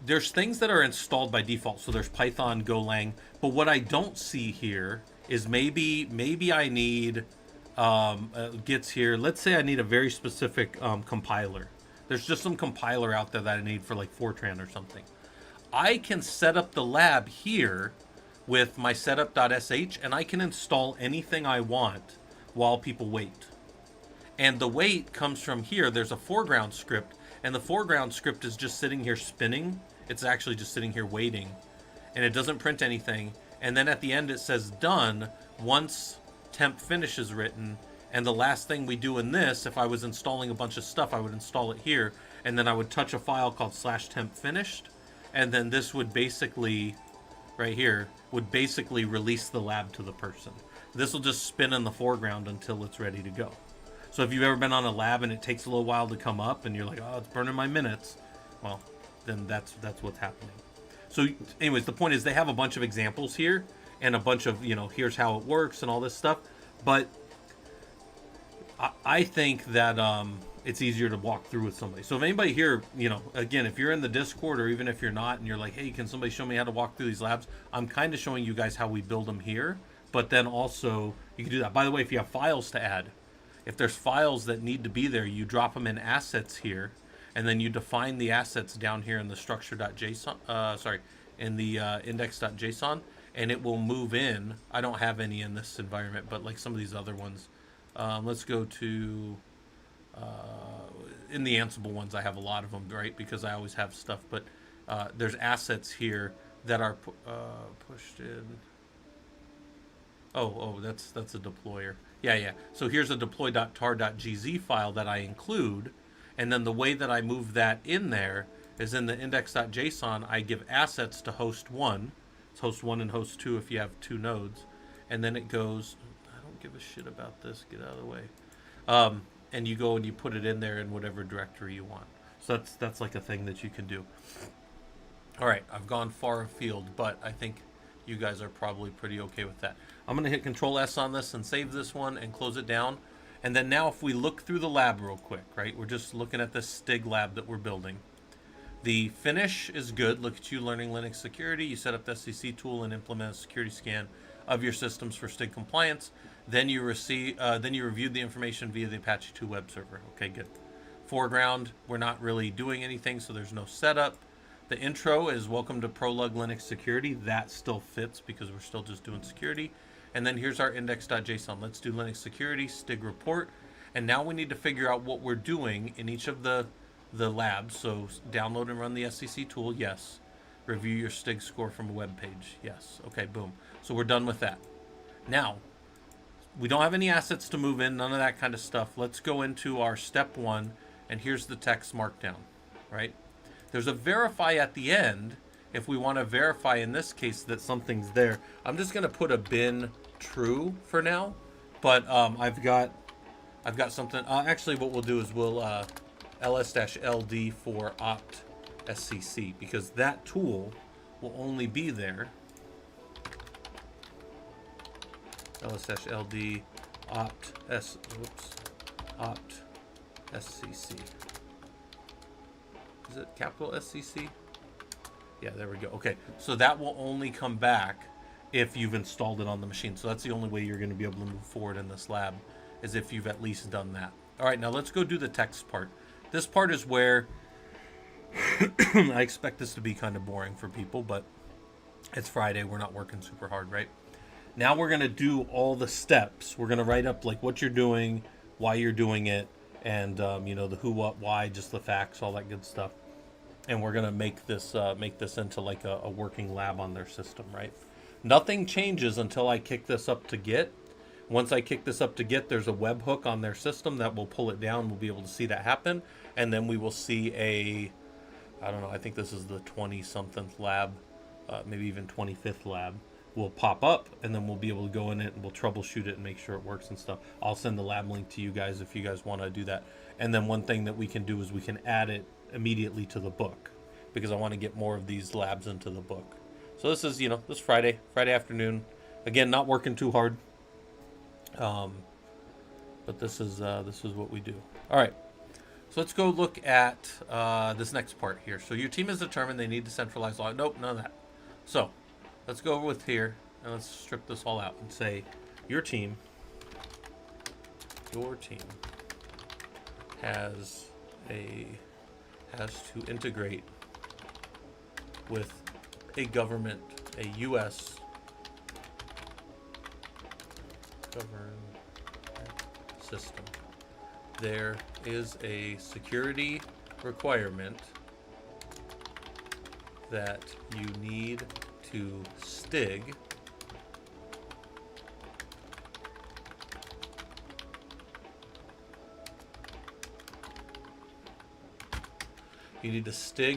there's things that are installed by default. So there's Python, Golang, but what I don't see here is maybe I need Gits here. Let's say I need a very specific compiler. There's just some compiler out there that I need for like Fortran or something. I can set up the lab here with my setup.sh, and I can install anything I want while people wait. And the wait comes from here. There's a foreground script, and the foreground script is just sitting here spinning. It's actually just sitting here waiting, and it doesn't print anything. And then at the end it says done once temp finish is written. And the last thing we do in this, if I was installing a bunch of stuff, I would install it here, and then I would touch a file called /temp finished, and then this would basically, right here, would basically release the lab to the person. This will just spin in the foreground until it's ready to go. So if you've ever been on a lab and it takes a little while to come up and you're like, oh, it's burning my minutes, well, then that's what's happening. So anyways, the point is they have a bunch of examples here and a bunch of, here's how it works and all this stuff. But I think that it's easier to walk through with somebody. So if anybody here, again, if you're in the Discord or even if you're not and you're like, hey, can somebody show me how to walk through these labs? I'm kind of showing you guys how we build them here. But then also you can do that. By the way, if you have files to add, if there's files that need to be there, you drop them in assets here. And then you define the assets down here in the structure.json, in the index.json, and it will move in. I don't have any in this environment, but like some of these other ones. Let's go to, in the Ansible ones, I have a lot of them, right? Because I always have stuff, but there's assets here that are pushed in. Oh, that's a deployer. Yeah. So here's a deploy.tar.gz file that I include. And then the way that I move that in there is in the index.json, I give assets to host 1. It's host 1 and host 2 if you have 2 nodes. And then it goes, I don't give a shit about this, get out of the way. And you go and you put it in there in whatever directory you want. So that's like a thing that you can do. All right, I've gone far afield, but I think you guys are probably pretty okay with that. I'm going to hit Control S on this and save this one and close it down. And then now if we look through the lab real quick, right? We're just looking at this STIG lab that we're building. The finish is good. Look at you learning Linux security. You set up the SCC tool and implement a security scan of your systems for STIG compliance. Then you reviewed the information via the Apache 2 web server. Okay, good. Foreground, we're not really doing anything, so there's no setup. The intro is welcome to Prolog Linux security. That still fits because we're still just doing security. And then here's our index.json. Let's do Linux security, STIG report. And now we need to figure out what we're doing in each of the labs. So download and run the SCC tool, yes. Review your STIG score from a web page, yes. Okay, boom. So we're done with that. Now, we don't have any assets to move in, none of that kind of stuff. Let's go into our step 1, and here's the text markdown, right? There's a verify at the end if we want to verify in this case that something's there. I'm just going to put a bin true for now, but I've got something. Actually, what we'll do is we'll ls-ld for opt scc because that tool will only be there. ls-ld opt scc. Is it capital SCC? Yeah, there we go. Okay, so that will only come back if you've installed it on the machine. So that's the only way you're going to be able to move forward in this lab, is if you've at least done that. All right, now let's go do the text part. This part is where I expect this to be kind of boring for people, but it's Friday. We're not working super hard, right? Now we're going to do all the steps. We're going to write up like what you're doing, why you're doing it, and the who, what, why, just the facts, all that good stuff. And we're going to make this into like a working lab on their system, right? Nothing changes until I kick this up to Git. Once I kick this up to Git, there's a webhook on their system that will pull it down. We'll be able to see that happen. And then we will see I don't know, I think this is the 20-something lab, maybe even 25th lab, will pop up, and then we'll be able to go in it and we'll troubleshoot it and make sure it works and stuff. I'll send the lab link to you guys if you guys want to do that. And then one thing that we can do is we can add it immediately to the book, because I want to get more of these labs into the book. So this is, this Friday afternoon. Again, not working too hard. But this is what we do. All right. So let's go look at this next part here. So your team is determined they need to centralize log. Nope, none of that. So let's go over with here and let's strip this all out and say your team has to integrate with a government, a U.S. government system. There is a security requirement that you need to STIG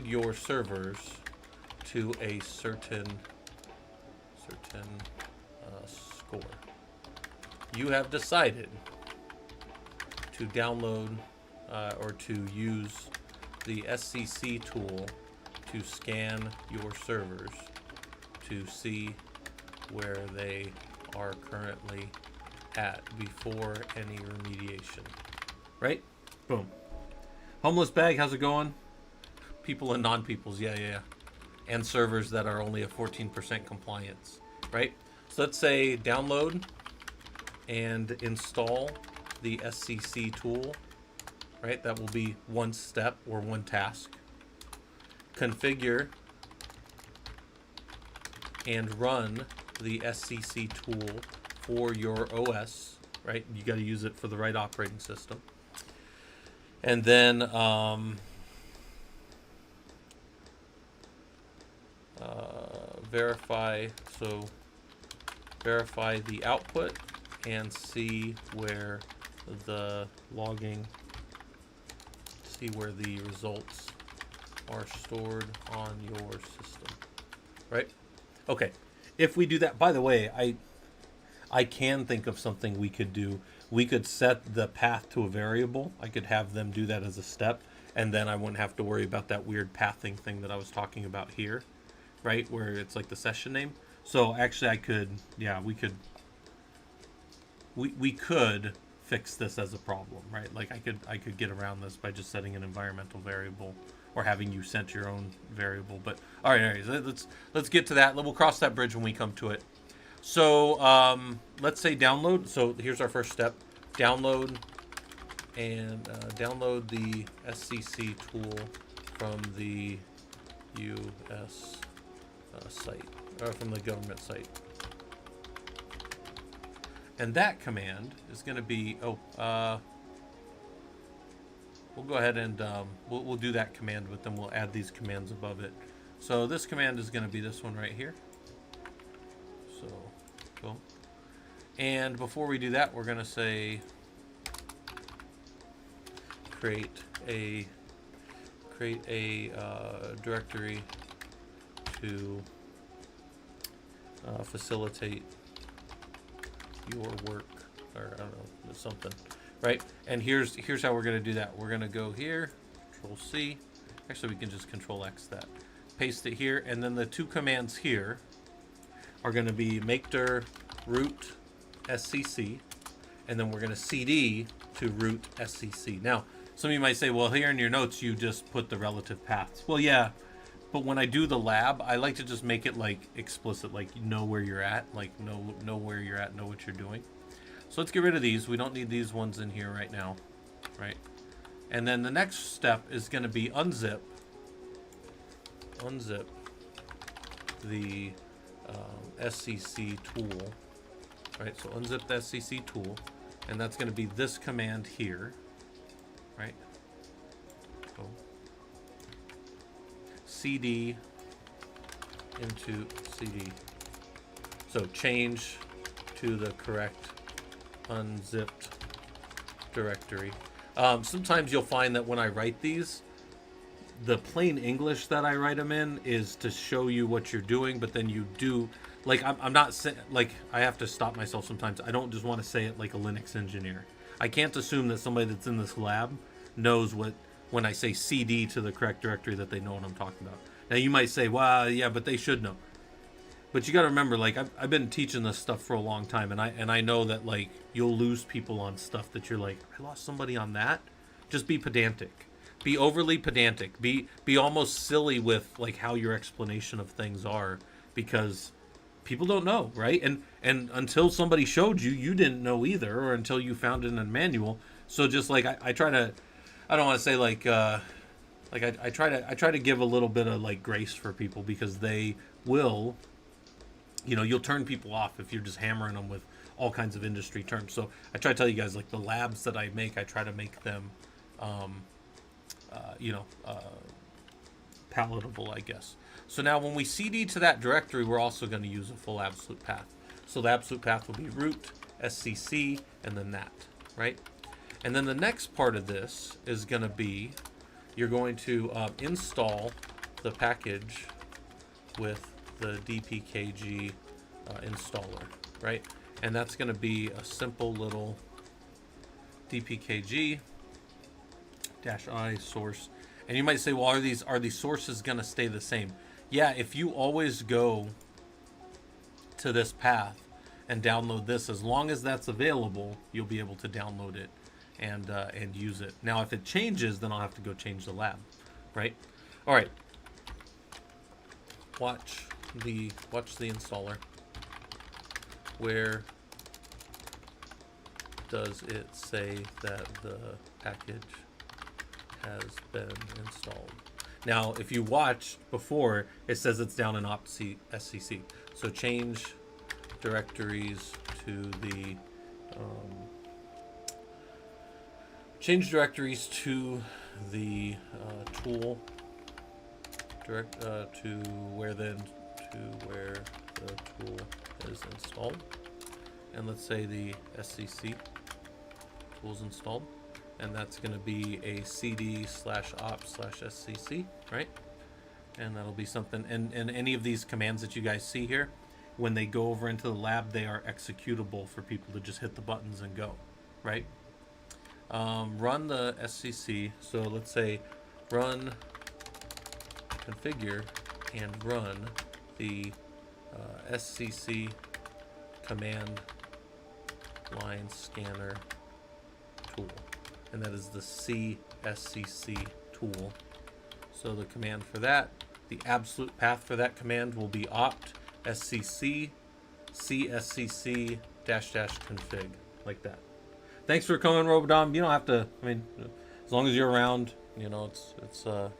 your servers to a certain score. You have decided to download or to use the SCC tool to scan your servers to see where they are currently at before any remediation. Right? Boom. Homeless bag, how's it going? People and non-peoples, yeah. And servers that are only a 14% compliance, right? So let's say download and install the SCC tool, right? That will be one step or one task. Configure and run the SCC tool for your OS, right? You got to use it for the right operating system. And then verify the output and see where the results are stored on your system, right? Okay, if we do that, by the way, I can think of something we could do. We could set the path to a variable. I could have them do that as a step, and then I wouldn't have to worry about that weird pathing thing that I was talking about here, right? Where it's like the session name. So actually I could, yeah, we could fix this as a problem, right? Like I could get around this by just setting an environmental variable or having you set your own variable. But all right, let's get to that. We'll cross that bridge when we come to it. So let's say download. So here's our first step: download and download the SCC tool from the US site, or from the government site. And that command is going to be we'll go ahead and we'll do that command, but then we'll add these commands above it. So this command is going to be this one right here. So boom. And before we do that, we're going to say create a directory to facilitate your work, or I don't know, something, right? And here's how we're going to do that. We're going to go here, Control C. Actually, we can just Control X that. Paste it here, and then the two commands here are going to be make dir root SCC, and then we're going to CD to root SCC. Now, some of you might say, well, here in your notes you just put the relative paths. Well, yeah, but when I do the lab, I like to just make it like explicit, like you know where you're at, like know where you're at, know what you're doing. So let's get rid of these. We don't need these ones in here right now, right? And then the next step is going to be unzip the SCC tool, right? So unzip the SCC tool, and that's going to be this command here, right? So CD into CD. So change to the correct unzipped directory. Sometimes you'll find that when I write these, the plain English that I write them in is to show you what you're doing, but then you do, like, I'm not saying, like, I have to stop myself sometimes. I don't just want to say it like a Linux engineer. I can't assume that somebody that's in this lab knows what, when I say CD to the correct directory, that they know what I'm talking about. Now you might say, well, yeah, but they should know. But you got to remember, like, I've been teaching this stuff for a long time, and I know that, like, you'll lose people on stuff that you're like, I lost somebody on that. Just be pedantic. Be overly pedantic. Be almost silly with, like, how your explanation of things are, because people don't know, right? And until somebody showed you, you didn't know either, or until you found it in a manual. So just like I try to, I don't want to say I try to give a little bit of like grace for people, because they will, you'll turn people off if you're just hammering them with all kinds of industry terms. So I try to tell you guys, like, the labs that I make, I try to make them, palatable, I guess. So now when we CD to that directory, we're also going to use a full absolute path. So the absolute path will be root, SCC, and then that, right? And then the next part of this is going to be, you're going to install the package with the DPKG installer, right? And that's going to be a simple little DPKG -I source. And you might say, well, are these sources going to stay the same? Yeah, if you always go to this path and download this, as long as that's available, you'll be able to download it and use it. Now, if it changes, then I'll have to go change the lab, right? All right. Watch the installer. Where does it say that the package has been installed? Now, if you watched before, it says it's down in opt-scc. So change directories to the tool direct to where the tool is installed, and let's say the SCC tool is installed, and that's going to be a cd/opt/scc, right? And that'll be something. And any of these commands that you guys see here, when they go over into the lab, they are executable for people to just hit the buttons and go, right? Run the SCC. So let's say run configure and run the SCC command line scanner tool, and that is the CSCC tool. So the command for that, the absolute path for that command will be opt scc cscc --config, like that. Thanks for coming, Robodom. You don't have to, I mean, as long as you're around, you know, it's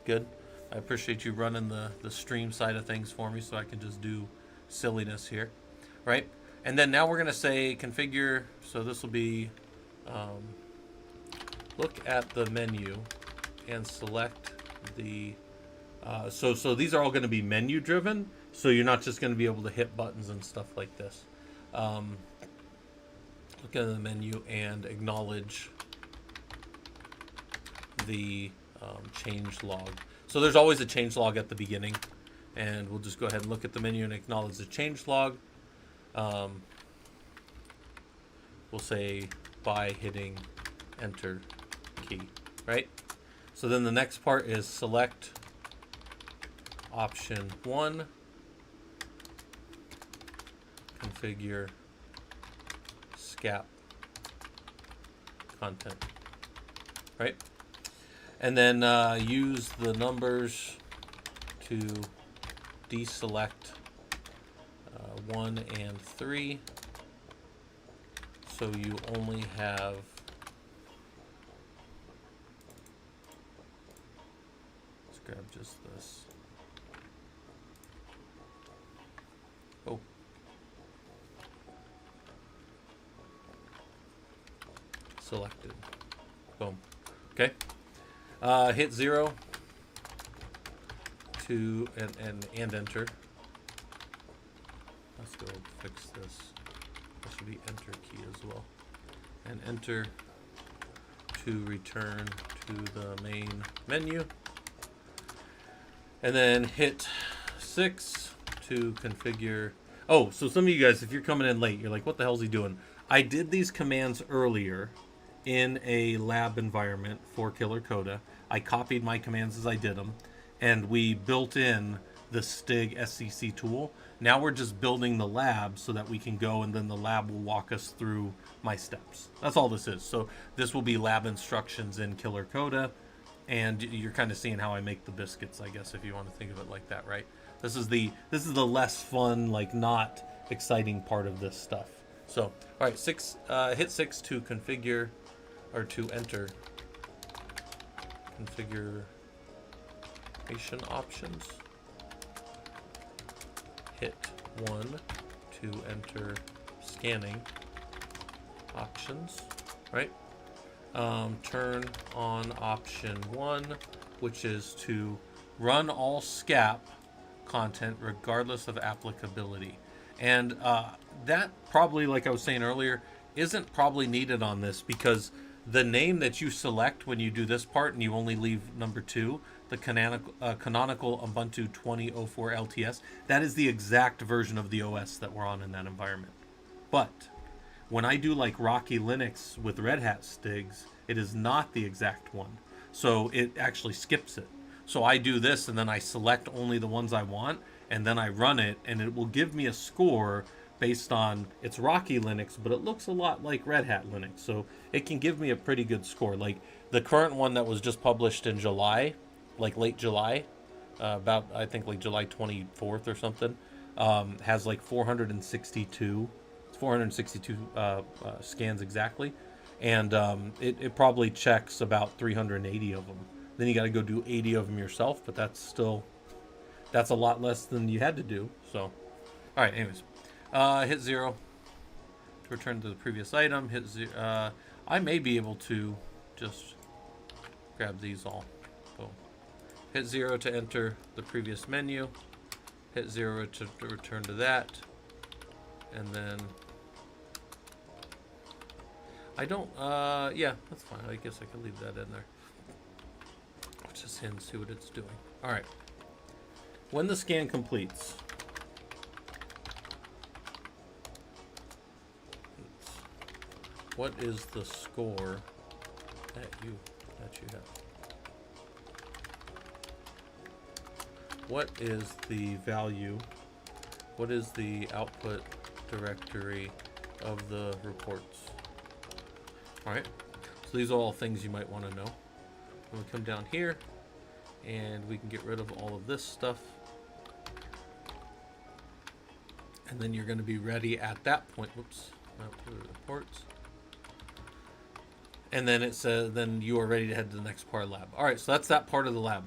good. I appreciate you running the stream side of things for me so I can just do silliness here, right? And then now we're going to say configure. So this will be look at the menu and select the so these are all going to be menu driven, so you're not just going to be able to hit buttons and stuff like this. Look at the menu and acknowledge the change log. So there's always a change log at the beginning, and we'll just go ahead and look at the menu and acknowledge the change log. We'll say by hitting enter key, right? So then the next part is select option 1, configure SCAP content, right? And then use the numbers to deselect 1 and 3, so you only have let's grab just this. Oh, selected. Boom. Okay. Hit 0 to and enter. Let's go fix this. That should be enter key as well. And enter to return to the main menu. And then hit 6 to configure. Oh, so some of you guys, if you're coming in late, you're like, what the hell is he doing? I did these commands earlier in a lab environment for killercoda. I copied my commands as I did them, and we built in the Stig SCC tool. Now we're just building the lab so that we can go, and then the lab will walk us through my steps. That's all this is. So this will be lab instructions in killercoda, and you're kind of seeing how I make the biscuits, I guess, if you want to think of it like that, right? This is the less fun, like not exciting part of this stuff. So, all right, hit 6 to configure, or to enter configuration options. Hit 1 to enter scanning options, right? Turn on option 1, which is to run all SCAP content regardless of applicability. And that probably, like I was saying earlier, isn't probably needed on this, because The name that you select when you do this part, and you only leave number 2, the canonical Ubuntu 2004 LTS, that is the exact version of the OS that we're on in that environment. But when I do like Rocky Linux with Red Hat Stigs, it is not the exact one. So it actually skips it. So I do this and then I select only the ones I want and then I run it and it will give me a score based on it's Rocky Linux, but it looks a lot like Red Hat Linux. So it can give me a pretty good score. Like the current one that was just published in July, like late July, about I think like July 24th or something, has like 462 scans exactly, and it probably checks about 380 of them. Then you got to go do 80 of them yourself, but that's a lot less than you had to do. So, all right. Anyways, hit 0 to return to the previous item. Hit 0. I may be able to just grab these all. Boom. Hit 0 to enter the previous menu. Hit 0 to return to that, and then. I don't, yeah, that's fine. I guess I could leave that in there. Let's just hit and see what it's doing. All right. When the scan completes, what is the score that you have? What is the value? What is the output directory of the reports? All right, so these are all things you might want to know. We'll come down here and we can get rid of all of this stuff. And then you're going to be ready at that point. Whoops, output reports. And then it says, then you are ready to head to the next part of the lab. All right, so that's that part of the lab.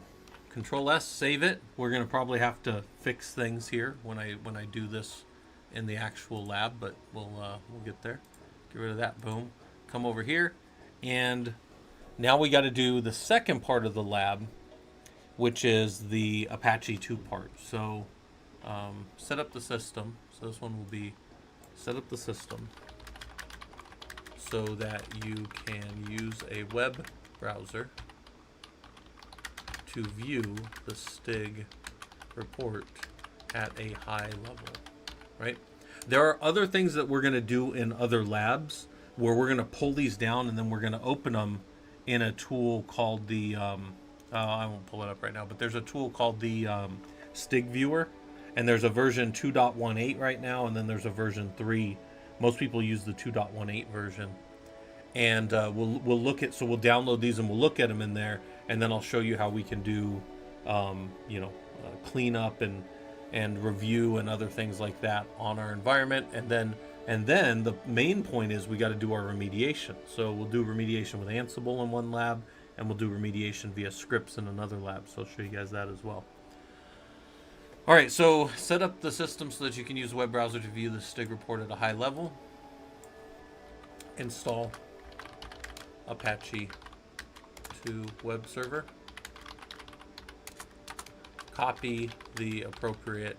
Control S, save it. We're going to probably have to fix things here when I do this in the actual lab, but we'll get there. Get rid of that. Boom. Come over here, and now we got to do the second part of the lab, which is the Apache 2 part. So set up the system. So this one will be set up the system so that you can use a web browser to view the STIG report at a high level, right? There are other things that we're going to do in other labs where we're going to pull these down and then we're going to open them in a tool called the, I won't pull it up right now, but there's a tool called the STIG Viewer, and there's a version 2.18 right now, and then there's a version 3. Most people use the 2.18 version, and we'll look at, so we'll download these and we'll look at them in there, and then I'll show you how we can do, clean up and review and other things like that on our environment, and then the main point is we got to do our remediation. So we'll do remediation with Ansible in one lab, and we'll do remediation via scripts in another lab. So I'll show you guys that as well. All right, so set up the system so that you can use a web browser to view the STIG report at a high level. Install Apache 2 web server. Copy the appropriate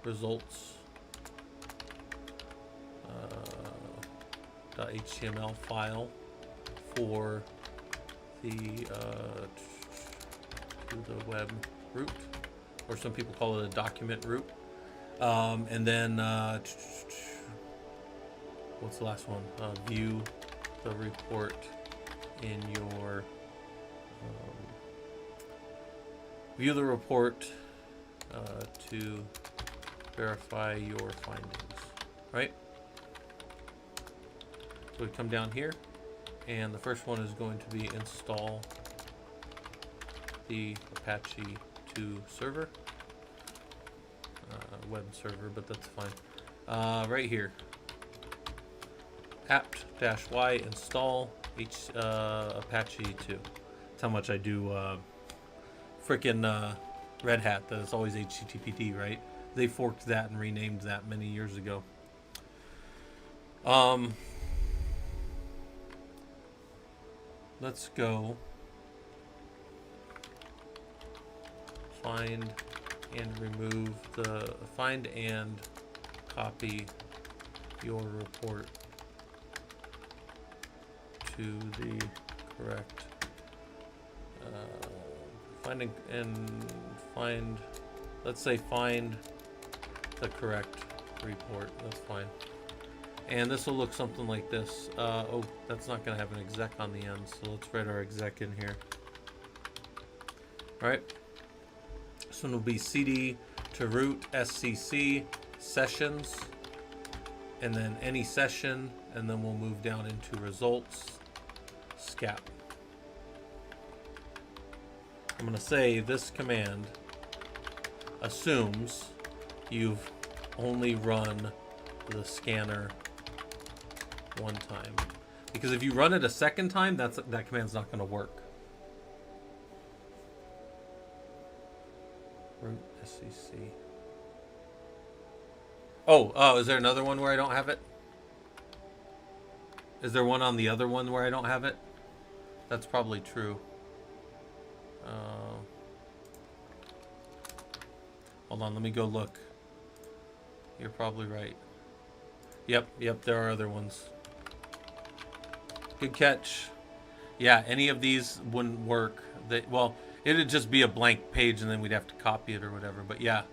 results .html file for the to the web root, or some people call it a document root, and then what's the last one? View the report in your view the report to verify your findings, right? So we come down here, and the first one is going to be install the Apache 2 server, web server, but that's fine. Right here, apt-y install Apache 2. That's how much I do frickin' Red Hat. That is always HTTPD, right? They forked that and renamed that many years ago. Let's go find and remove the find and copy your report to the correct find, let's say find the correct report. That's fine. And this will look something like this. Oh, that's not going to have an exec on the end, so let's write our exec in here. All right. This one will be cd to root scc sessions, and then any session, and then we'll move down into results, scap. I'm going to say this command assumes you've only run the scanner one time, because if you run it a second time, that command's not going to work. Root SCC. Oh, is there another one where I don't have it? Is there one on the other one where I don't have it? That's probably true. Hold on, let me go look. You're probably right. Yep, there are other ones. Good catch. Yeah, any of these wouldn't work. Well, it'd just be a blank page and then we'd have to copy it or whatever. But yeah,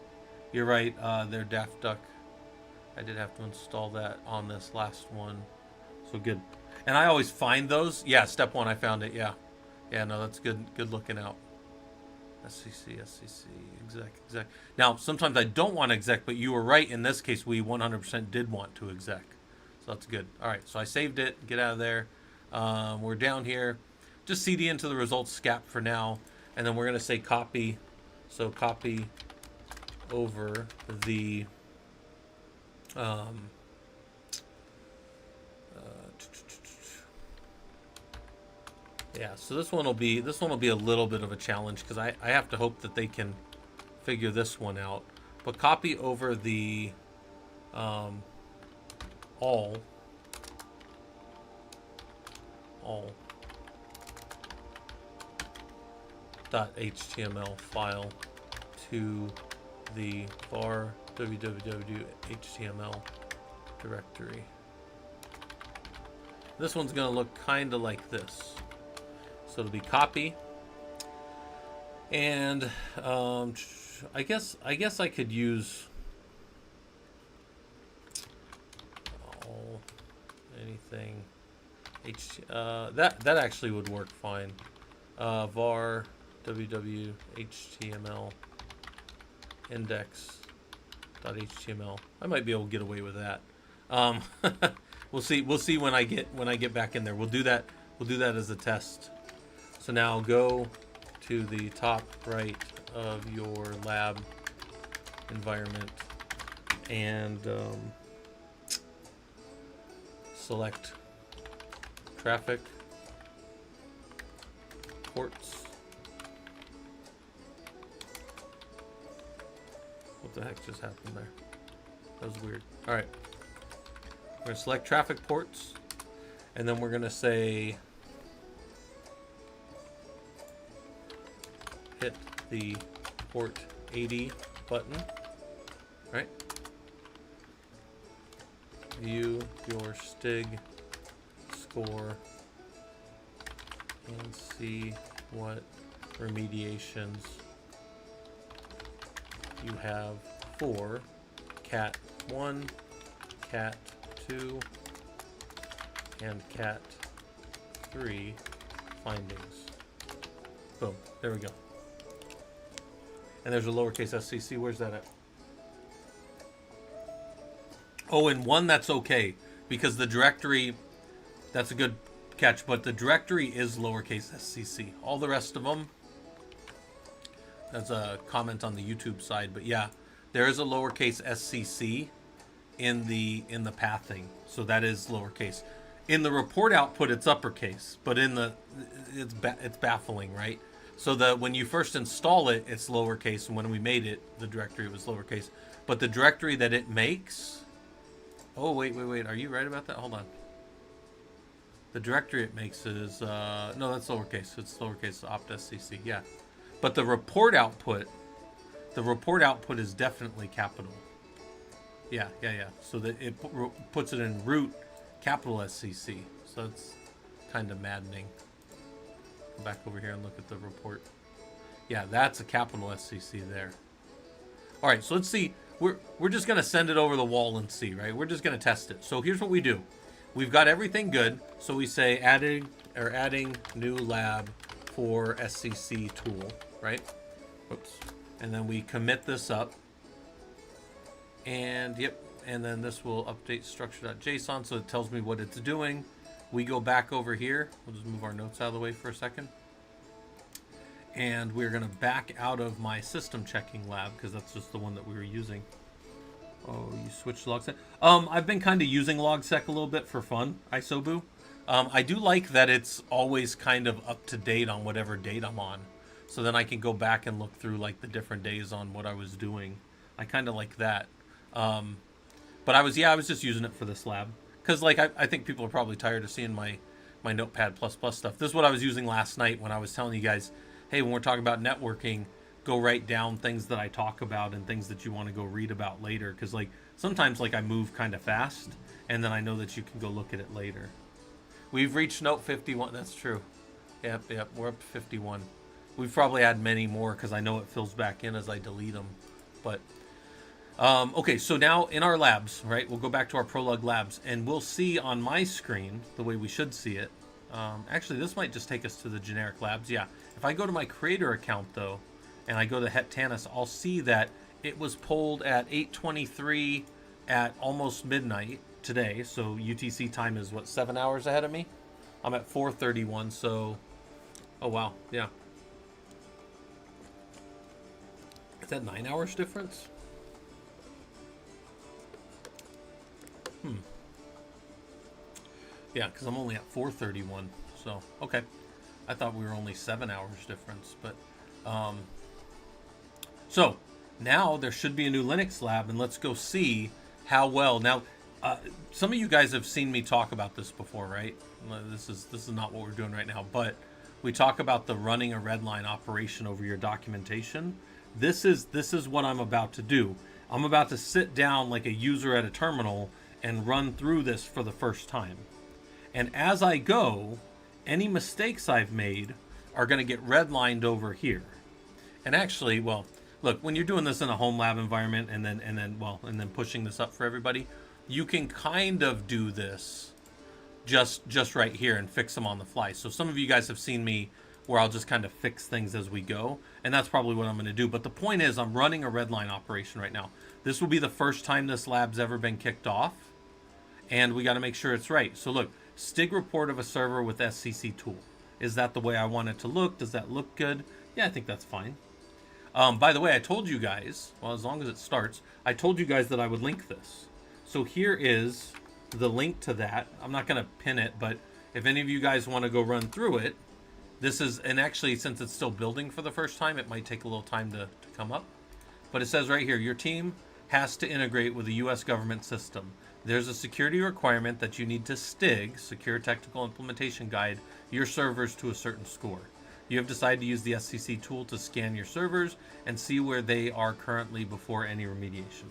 you're right. They're Daft Duck. I did have to install that on this last one. So good. And I always find those. Yeah, step one, I found it. Yeah, no, that's good. Good looking out. SCC, exec. Now, sometimes I don't want exec, but you were right. In this case, we 100% did want to exec. So that's good. All right, so I saved it. Get out of there. We're down here. Just cd into the results scap for now. And then we're going to say copy. So copy over the yeah, so this one will be a little bit of a challenge because I have to hope that they can figure this one out. But copy over the all .html file to the var www.html directory. This one's going to look kind of like this. So it'll be copy, and I guess I could use anything. That actually would work fine. Var www.html index.html. I might be able to get away with that. We'll see when I get back in there. We'll do that as a test. So now go to the top right of your lab environment and select traffic ports. What the heck just happened there? That was weird. All right. We're going to select traffic ports, and then we're going to say hit the port 80 button, right? View your STIG score and see what remediations you have for cat 1, cat 2, and cat 3 findings. Boom, there we go. And there's a lowercase scc. Where's that at? Oh, in one, that's okay, because the directory, that's a good catch, but the directory is lowercase scc. All the rest of them, that's a comment on the YouTube side, but yeah, there is a lowercase scc in the pathing, so that is lowercase. In the report output, it's uppercase, but it's baffling, right? So that when you first install it, it's lowercase, and when we made it, the directory was lowercase. But the directory that it makes, oh wait, are you right about that? Hold on. The directory it makes is no, that's lowercase. It's lowercase opt scc, yeah. But the report output The report output is definitely capital. Yeah. So that it puts it in root capital SCC. So it's kind of maddening. Go back over here and look at the report. Yeah, that's a capital SCC there. All right, so let's see. We're just gonna send it over the wall and see, right? We're just gonna test it. So here's what we do. We've got everything good. So we say adding new lab for SCC tool, right? Oops. And then we commit this up. And yep, and then this will update structure.json, so it tells me what it's doing. We go back over here. We'll just move our notes out of the way for a second. And we're going to back out of my system checking lab because that's just the one that we were using. Oh, you switched logsec. I've been kind of using logsec a little bit for fun, isobu. I do like that it's always kind of up to date on whatever date I'm on. So then I can go back and look through like the different days on what I was doing. I kind of like that. But I was just using it for this lab. Because like I think people are probably tired of seeing my Notepad++ stuff. This is what I was using last night when I was telling you guys, hey, when we're talking about networking, go write down things that I talk about and things that you want to go read about later. Because like sometimes like I move kind of fast, and then I know that you can go look at it later. We've reached Note 51. That's true. Yep. We're up to 51. We've probably had many more because I know it fills back in as I delete them. But okay, so now in our labs, right, we'll go back to our Prolog labs, and we'll see on my screen the way we should see it. Actually, this might just take us to the generic labs. Yeah, if I go to my creator account, though, and I go to Heptanus, I'll see that it was pulled at 8:23 at almost midnight today. So UTC time is, what, 7 hours ahead of me? I'm at 4:31, so... Oh, wow, yeah. Is that 9 hours difference? Yeah, because I'm only at 4:31, so okay. I thought we were only 7 hours difference, but so now there should be a new Linux lab, and let's go see how well. Now, some of you guys have seen me talk about this before, right? This is not what we're doing right now, but we talk about the running a redline operation over your documentation. This is what I'm about to do. I'm about to sit down like a user at a terminal and run through this for the first time. And as I go, any mistakes I've made are going to get redlined over here. And actually, well, look, when you're doing this in a home lab environment and then pushing this up for everybody, you can kind of do this just right here and fix them on the fly. So some of you guys have seen me where I'll just kind of fix things as we go, and that's probably what I'm going to do. But the point is, I'm running a redline operation right now. This will be the first time this lab's ever been kicked off, and we got to make sure it's right. So look, STIG report of a server with SCC tool. Is that the way I want it to look? Does that look good? Yeah, I think that's fine. By the way, I told you guys, well, as long as it starts, I told you guys that I would link this. So here is the link to that. I'm not going to pin it, but if any of you guys want to go run through it, this is, and actually since it's still building for the first time, it might take a little time to come up. But it says right here, your team has to integrate with a US government system. There's a security requirement that you need to STIG, Secure Technical Implementation Guide, your servers to a certain score. You have decided to use the SCC tool to scan your servers and see where they are currently before any remediation.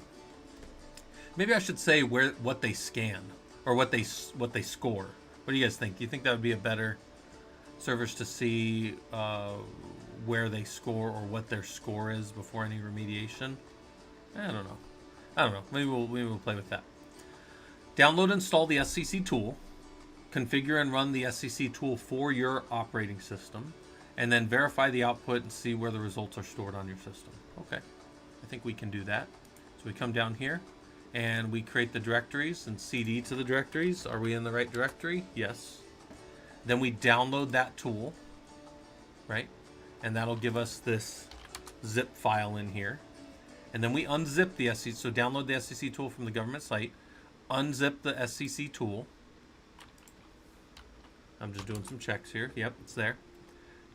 Maybe I should say what they scan or what they score. What do you guys think? Do you think that would be a better servers to see where they score or what their score is before any remediation? I don't know. Maybe we'll play with that. Download and install the SCC tool. Configure and run the SCC tool for your operating system. And then verify the output and see where the results are stored on your system. Okay, I think we can do that. So we come down here and we create the directories and CD to the directories. Are we in the right directory? Yes. Then we download that tool, right? And that'll give us this zip file in here. And then we unzip the SCC, so download the SCC tool from the government site, unzip the SCC tool. I'm just doing some checks here. Yep, it's there.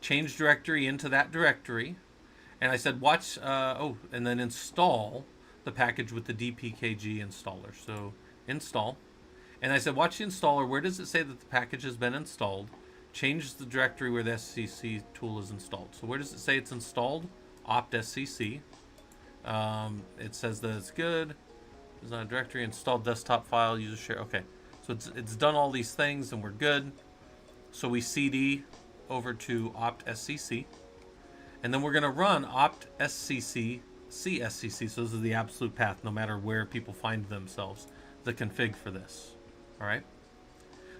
Change directory into that directory. And I said watch, and then install the package with the dpkg installer. So install. And I said watch the installer. Where does it say that the package has been installed? Change the directory where the SCC tool is installed. So where does it say it's installed? Opt SCC. It says that it's good. It's not a directory. Install desktop file. User share. Okay. So it's done all these things and we're good. So we cd over to opt scc. And then we're going to run opt scc cscc. So this is the absolute path no matter where people find themselves. The config for this. All right.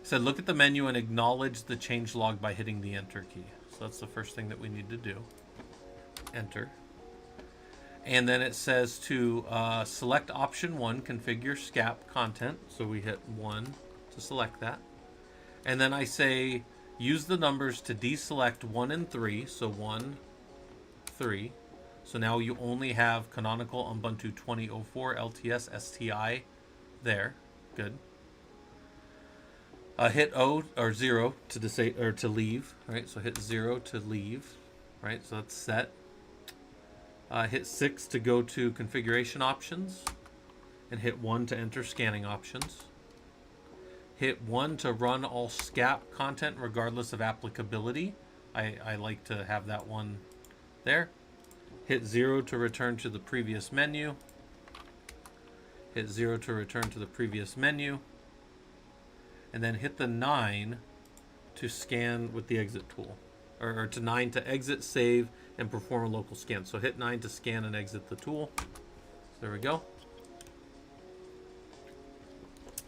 Said look at the menu and acknowledge the change log by hitting the enter key. So that's the first thing that we need to do. Enter. And then it says to select option 1, configure SCAP content. So we hit 1 to select that. And then I say use the numbers to deselect 1 and 3. So 1, 3. So now you only have canonical Ubuntu 2004 LTS STI there. Good. Hit O or 0 to disable or to leave. Right. So hit 0 to leave. Right. So that's set. Hit 6 to go to configuration options, and hit 1 to enter scanning options. Hit 1 to run all SCAP content regardless of applicability. I like to have that one there. Hit 0 to return to the previous menu. Hit 0 to return to the previous menu. And then hit the 9 to scan with the exit tool. Or to 9 to exit, save, and perform a local scan. So hit 9 to scan and exit the tool. There we go.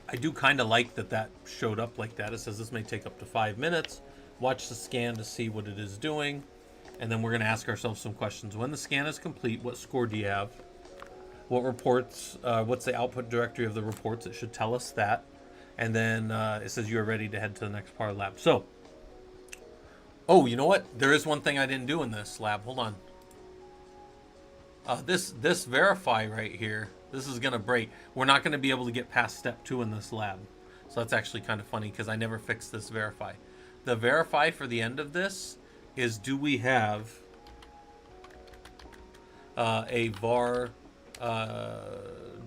I do kind of like that showed up like that. It says this may take up to 5 minutes. Watch the scan to see what it is doing. And then we're going to ask ourselves some questions. When the scan is complete, what score do you have? What reports, what's the output directory of the reports? It should tell us that. And then it says you are ready to head to the next part of the lab. So, oh, you know what? There is one thing I didn't do in this lab. Hold on. This verify right here, this is going to break. We're not going to be able to get past step 2 in this lab. So that's actually kind of funny because I never fixed this verify. The verify for the end of this is do we have a var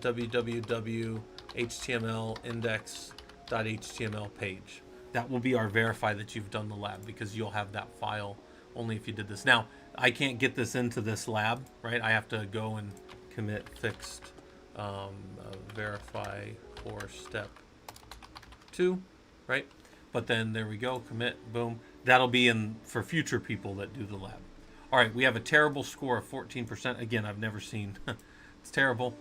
www html index.html page. That will be our verify that you've done the lab because you'll have that file only if you did this. Now, I can't get this into this lab, right? I have to go and commit fixed verify for step 2, right? But then there we go, commit, boom. That'll be in for future people that do the lab. All right, we have a terrible score of 14%. Again, I've never seen. It's terrible.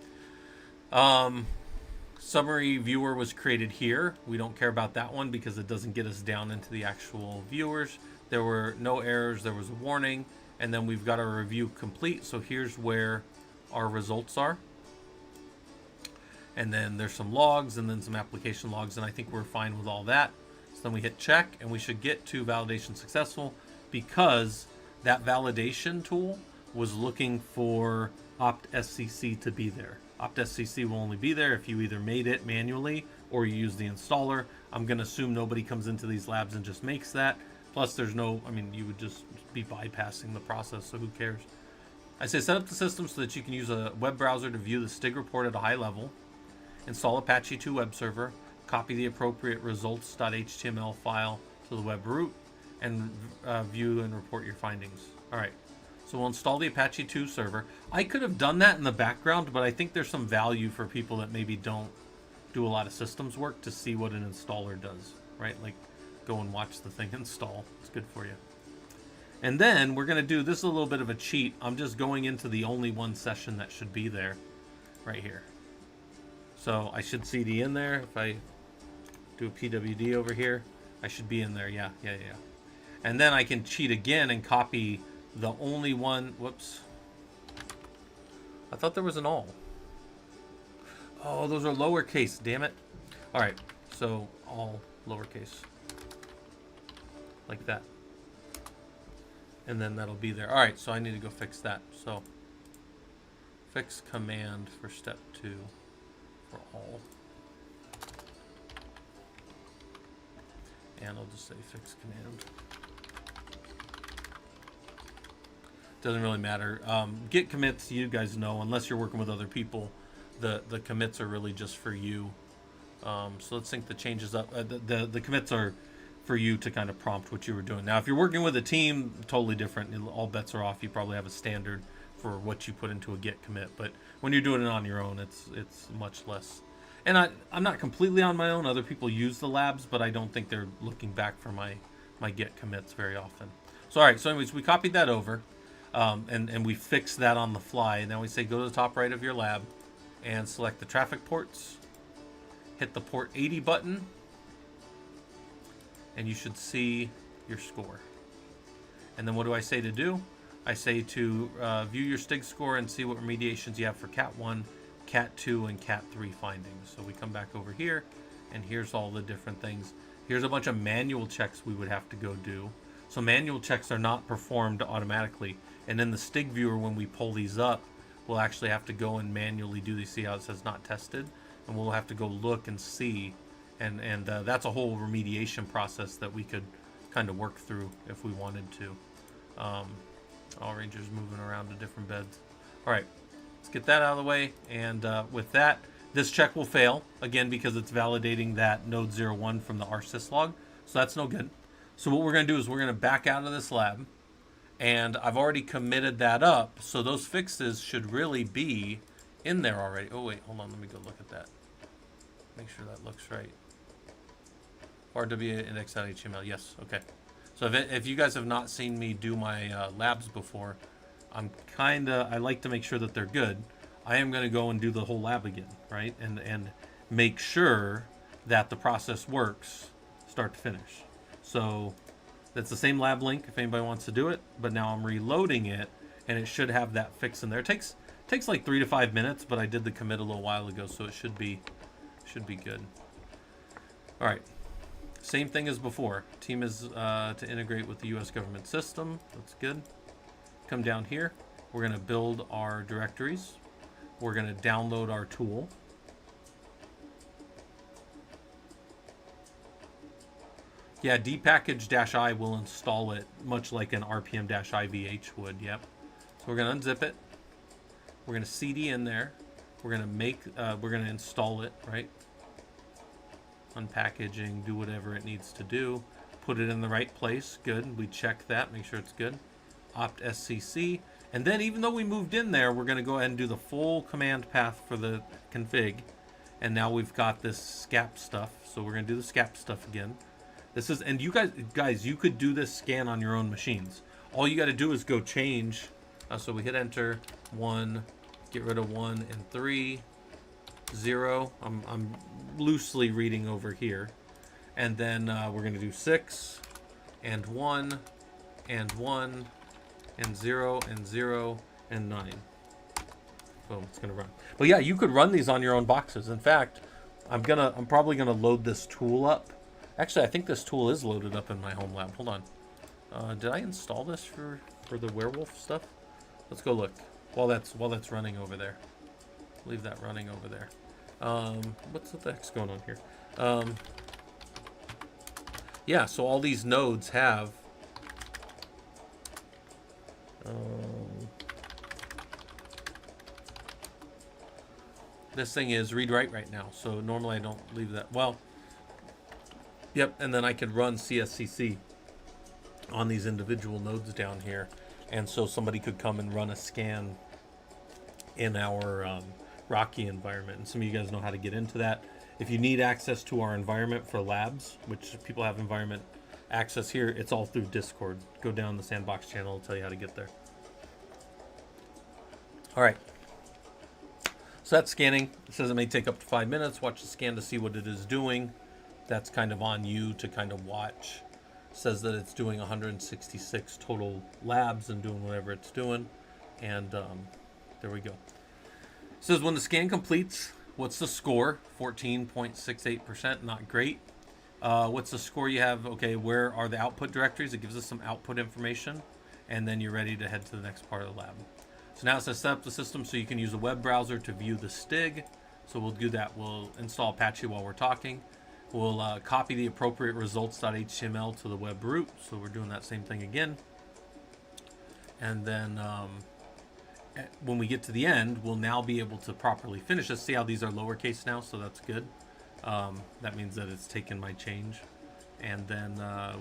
Summary viewer was created here. We don't care about that one because it doesn't get us down into the actual viewers. There were no errors. There was a warning. And then we've got our review complete. So here's where our results are. And then there's some logs and then some application logs. And I think we're fine with all that. So then we hit check and we should get to validation successful because that validation tool was looking for opt scc to be there. Opt scc will only be there if you either made it manually or you use the installer. I'm going to assume nobody comes into these labs and just makes that. Plus there's no, I mean, you would just be bypassing the process, so who cares? I say set up the system so that you can use a web browser to view the STIG report at a high level. Install Apache 2 web server. Copy the appropriate results.html file to the web root and view and report your findings. All right. So we'll install the Apache 2 server. I could have done that in the background, but I think there's some value for people that maybe don't do a lot of systems work to see what an installer does, right? Like go and watch the thing install. It's good for you. And then we're going to do, this is a little bit of a cheat. I'm just going into the only one session that should be there right here. So I should CD in there. If I do a PWD over here, I should be in there. Yeah. And then I can cheat again and copy the only one. Whoops. I thought there was an all. Oh, those are lowercase. Damn it. All right. So all lowercase. Like that. And then that'll be there. All right. So I need to go fix that. So fix command for step 2 for all. And I'll just say fix command. Doesn't really matter. Git commits, you guys know, unless you're working with other people, the commits are really just for you. So let's sync the changes up. The commits are for you to kind of prompt what you were doing. Now, if you're working with a team, totally different. All bets are off. You probably have a standard for what you put into a git commit. But when you're doing it on your own, it's much less. And I'm not completely on my own. Other people use the labs, but I don't think they're looking back for my git commits very often. So all right. So anyways, we copied that over, and we fixed that on the fly. And now we say go to the top right of your lab, and select the traffic ports. Hit the port 80 button, and you should see your score. And then what do I say to do? I say to view your STIG score and see what remediations you have for Cat 1, Cat 2, and Cat 3 findings. So we come back over here, and here's all the different things. Here's a bunch of manual checks we would have to go do. So manual checks are not performed automatically. And in the STIG viewer, when we pull these up, we'll actually have to go and manually do these. See how it says not tested? And we'll have to go look and see. And that's a whole remediation process that we could kind of work through if we wanted to. All Rangers moving around to different beds. All right, let's get that out of the way. And with that, this check will fail, again, because it's validating that node 01 from the rsys log. So that's no good. So what we're going to do is we're going to back out of this lab. And I've already committed that up. So those fixes should really be in there already. Oh, wait, hold on. Let me go look at that. Make sure that looks right. RWA index.html. Yes, okay. So if you guys have not seen me do my labs before, I like to make sure that they're good. I am going to go and do the whole lab again, right? And make sure that the process works start to finish. So that's the same lab link if anybody wants to do it, but now I'm reloading it, and it should have that fix in there. It takes like 3 to 5 minutes, but I did the commit a little while ago, so it should be good. All right. Same thing as before. Team is to integrate with the U.S. government system. That's good. Come down here. We're going to build our directories. We're going to download our tool. Yeah, dpackage-i will install it much like an rpm-ivh would. Yep. So we're going to unzip it. We're going to cd in there. We're going to install it, right? Unpackaging, do whatever it needs to do, put it in the right place. Good. We check that, make sure it's good. Opt scc, and then even though we moved in there, we're going to go ahead and do the full command path for the config. And now we've got this scap stuff, so we're going to do the scap stuff again. This is, and you guys, you could do this scan on your own machines. All you got to do is go change. So we hit enter. 1, get rid of 1 and 3. 0. I'm loosely reading over here, and then we're going to do 6 and 1 and 1 and 0 and 0 and 9. Boom, it's going to run. But yeah, you could run these on your own boxes. In fact, I'm probably gonna load this tool up. Actually, I think this tool is loaded up in my home lab. Hold on. Did I install this for the werewolf stuff? Let's go look while that's running over there. Leave that running over there. What the heck's going on here? Yeah, so all these nodes have this thing is read write right now, so normally I don't leave that. Well, yep, and then I could run CSCC on these individual nodes down here, and so somebody could come and run a scan in our Rocky environment. And some of you guys know how to get into that. If you need access to our environment for labs, which people have environment access here, it's all through Discord. Go down the Sandbox channel, it'll tell you how to get there. All right. So that's scanning. It says it may take up to 5 minutes. Watch the scan to see what it is doing. That's kind of on you to kind of watch. It says that it's doing 166 total labs and doing whatever it's doing. And there we go. It says when the scan completes, what's the score? 14.68%, not great. What's the score you have? Okay, where are the output directories? It gives us some output information, and then you're ready to head to the next part of the lab. So now it says set up the system so you can use a web browser to view the STIG. So we'll do that. We'll install Apache while we're talking. We'll copy the appropriate results.html to the web root. So we're doing that same thing again. And then when we get to the end, we'll now be able to properly finish this. See how these are lowercase now, so that's good. That means that it's taken my change. And then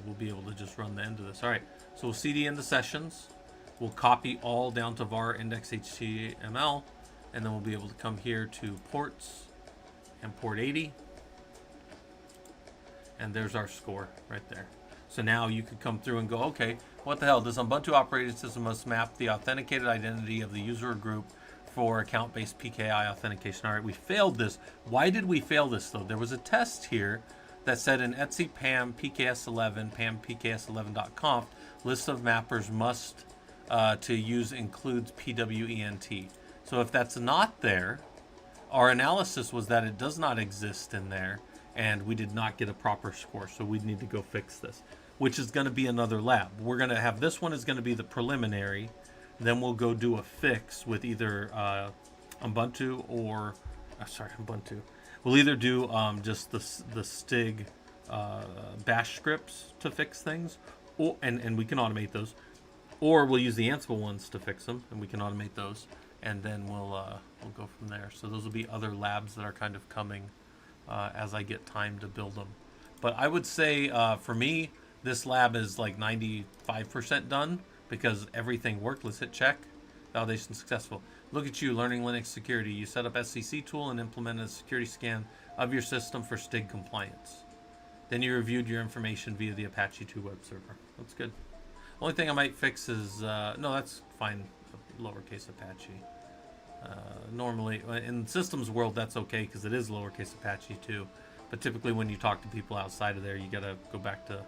we'll be able to just run the end of this. All right, so we'll cd into sessions. We'll copy all down to var index HTML, and then we'll be able to come here to ports and port 80. And there's our score right there. So now you could come through and go, okay, what the hell? This Ubuntu operating system must map the authenticated identity of the user or group for account-based PKI authentication. All right, we failed this. Why did we fail this, though? There was a test here that said in etc pam pks11 pam pks11.conf, list of mappers must to use includes pwent. So if that's not there, our analysis was that it does not exist in there, and we did not get a proper score. So we need to go fix this, which is going to be another lab. We're going to have this one is going to be the preliminary. Then we'll go do a fix with either Ubuntu or, Ubuntu. We'll either do just the Stig bash scripts to fix things, or and we can automate those, or we'll use the Ansible ones to fix them, and we can automate those, and then we'll go from there. So those will be other labs that are kind of coming as I get time to build them. But I would say for me, this lab is like 95% done because everything worked. Let's hit check. Validation successful. Look at you learning Linux security. You set up SCC tool and implemented a security scan of your system for Stig compliance. Then you reviewed your information via the Apache 2 web server. That's good. Only thing I might fix is, no, that's fine, lowercase Apache. Normally, in systems world, that's okay because it is lowercase Apache too. But typically when you talk to people outside of there, you got to go back to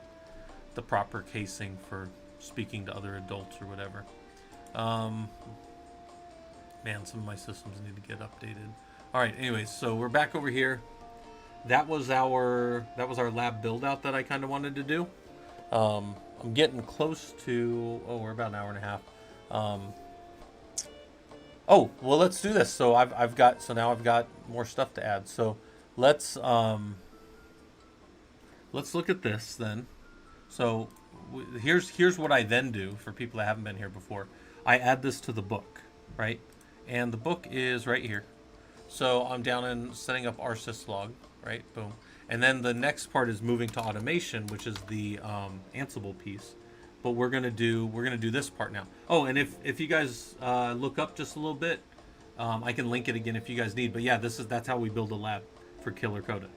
the proper casing for speaking to other adults or whatever. Man, some of my systems need to get updated. All right, anyways, so we're back over here. That was our lab build out that I kind of wanted to do. I'm getting close to, we're about an hour and a half. Oh, well, let's do this. So now I've got more stuff to add. So let's look at this then. So here's what I then do for people that haven't been here before. I add this to the book, right? And the book is right here. So I'm down in setting up our syslog, right? Boom. And then the next part is moving to automation, which is the Ansible piece. But we're gonna do this part now. Oh, and if you guys look up just a little bit, I can link it again if you guys need. But yeah, that's how we build a lab for killercoda.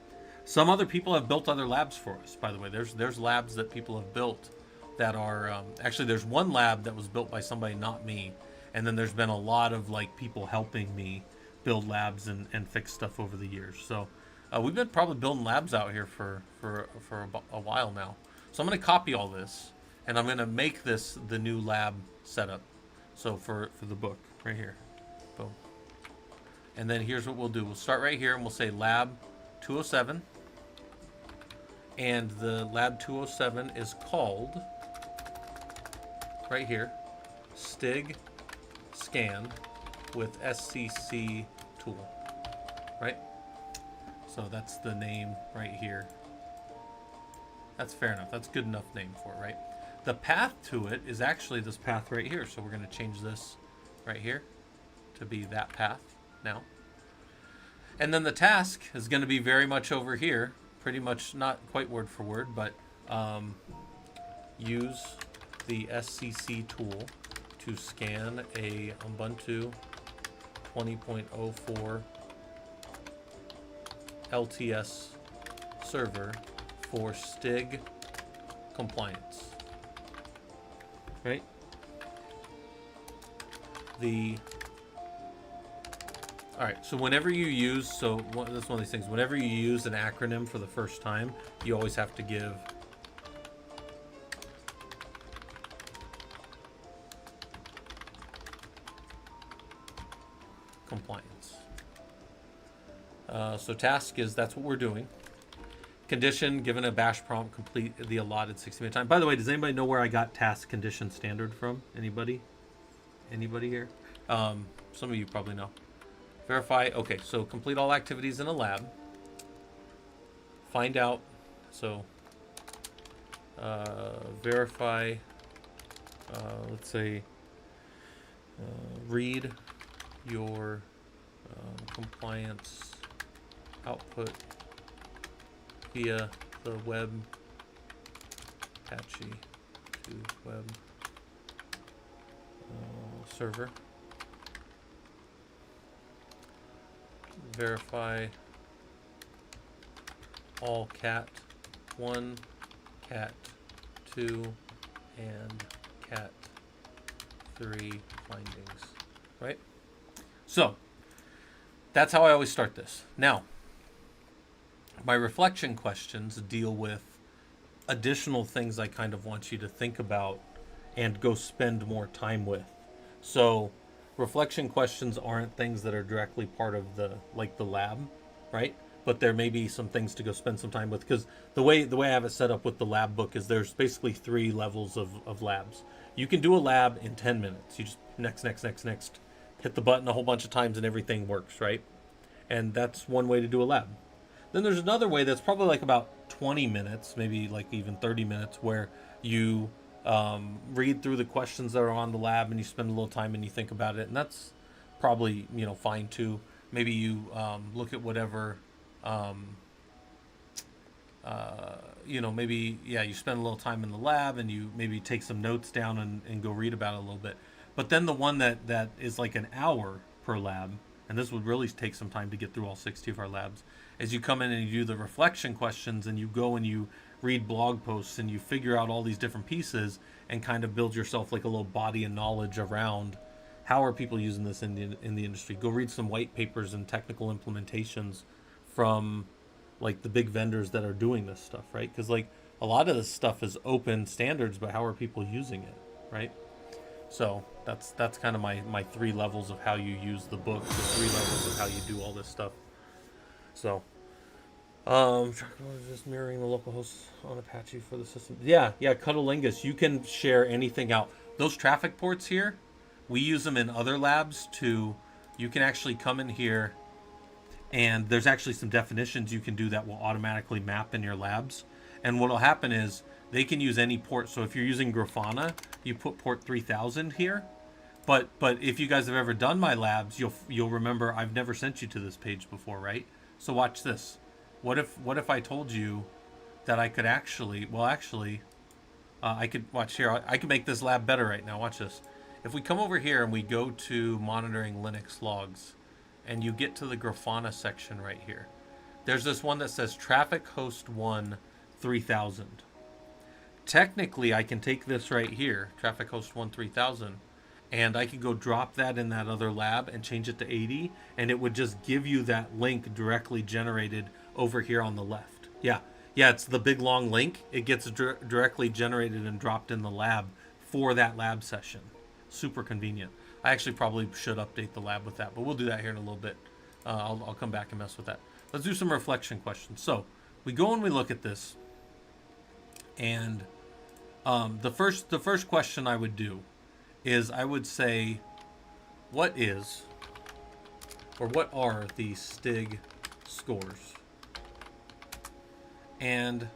Some other people have built other labs for us, by the way. There's labs that people have built that are actually there's one lab that was built by somebody, not me. And then there's been a lot of like people helping me build labs and fix stuff over the years. So we've been probably building labs out here for a while now. So I'm going to copy all this, and I'm going to make this the new lab setup. So for the book right here, boom. And then here's what we'll do. We'll start right here, and we'll say lab 207. And the lab 207 is called right here Stig scan with SCC tool, right? So that's the name right here. That's fair enough. That's good enough name for it, right? The path to it is actually this path right here. So we're going to change this right here to be that path now. And then the task is going to be very much over here. Pretty much not quite word for word, but use the SCC tool to scan a Ubuntu 20.04 LTS server for Stig compliance. Right? All right, so whenever you use, that's one of these things, whenever you use an acronym for the first time, you always have to give compliance. So task is, that's what we're doing. Condition, given a bash prompt, complete the allotted 60-minute time. By the way, does anybody know where I got task condition standard from? Anybody? Anybody here? Some of you probably know. Verify. Okay, so complete all activities in a lab. Find out. So verify. Let's say read your compliance output via the web Apache to web server. Verify all cat 1, cat 2, and cat 3 findings, right? So that's how I always start this. Now, my reflection questions deal with additional things I kind of want you to think about and go spend more time with. So reflection questions aren't things that are directly part of the lab, right? But there may be some things to go spend some time with, because the way I have it set up with the lab book is there's basically 3 levels of labs. You can do a lab in 10 minutes. You just next, hit the button a whole bunch of times and everything works, right? And that's one way to do a lab. Then there's another way that's probably like about 20 minutes, maybe like even 30 minutes, where you read through the questions that are on the lab and you spend a little time and you think about it, and that's probably fine too. Maybe you look at whatever maybe you spend a little time in the lab and you maybe take some notes down and go read about it a little bit. But then the one that is like an hour per lab, and this would really take some time to get through all 60 of our labs, is you come in and you do the reflection questions and you go and you read blog posts and you figure out all these different pieces and kind of build yourself like a little body of knowledge around how are people using this in the industry. Go read some white papers and technical implementations from like the big vendors that are doing this stuff, right? Because like a lot of this stuff is open standards, but how are people using it, right? So that's kind of my 3 levels of how you use the book, the 3 levels of how you do all this stuff. So just mirroring the local hosts on Apache for the system. Yeah, Cuddlingus, you can share anything out. Those traffic ports here, we use them in other labs to, you can actually come in here and there's actually some definitions you can do that will automatically map in your labs. And what will happen is they can use any port. So if you're using Grafana, you put port 3000 here. But if you guys have ever done my labs, you'll remember I've never sent you to this page before, right? So watch this. What if I told you that I could actually, I could, watch here, I can make this lab better right now. Watch this. If we come over here and we go to monitoring Linux logs, and you get to the Grafana section right here, there's this one that says traffic host 1 3000. Technically, I can take this right here, traffic host 1 3000, and I could go drop that in that other lab and change it to 80, and it would just give you that link directly generated over here on the left. Yeah, it's the big long link. It gets directly generated and dropped in the lab for that lab session. Super convenient. I actually probably should update the lab with that, but we'll do that here in a little bit. I'll come back and mess with that. Let's do some reflection questions. So we go and we look at this, and the first question I would do is I would say, what are the STIG scores? And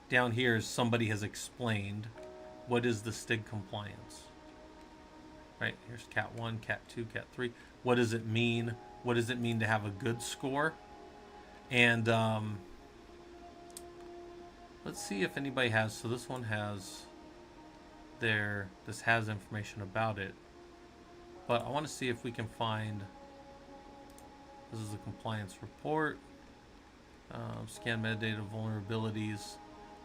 down here, somebody has explained what is the STIG compliance. Right, here's Cat 1, Cat 2, Cat 3. What does it mean? What does it mean to have a good score? And let's see if anybody has, so this one has this has information about it. But I want to see if we can find, this is the compliance report. Scan metadata vulnerabilities.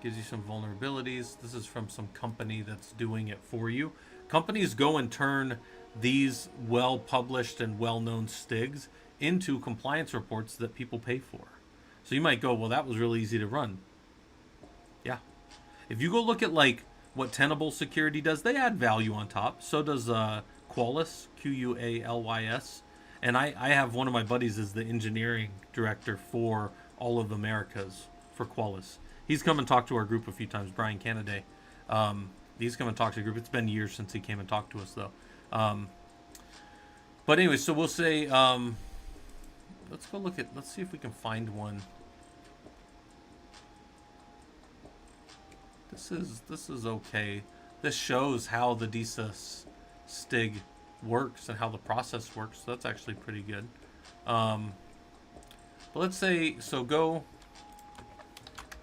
Gives you some vulnerabilities. This is from some company that's doing it for you. Companies go and turn these well-published and well-known STIGs into compliance reports that people pay for. So you might go, well, that was really easy to run. Yeah. If you go look at like what Tenable Security does, they add value on top. So does Qualys, Qualys. And I have one of my buddies is the engineering director for all of Americas for Qualys. He's come and talked to our group a few times, Brian Canaday. He's come and talked to the group. It's been years since he came and talked to us, though. But anyway, so we'll say, let's go look at, let's see if we can find one. This is okay. This shows how the DISA STIG works and how the process works. So that's actually pretty good. But let's say, so go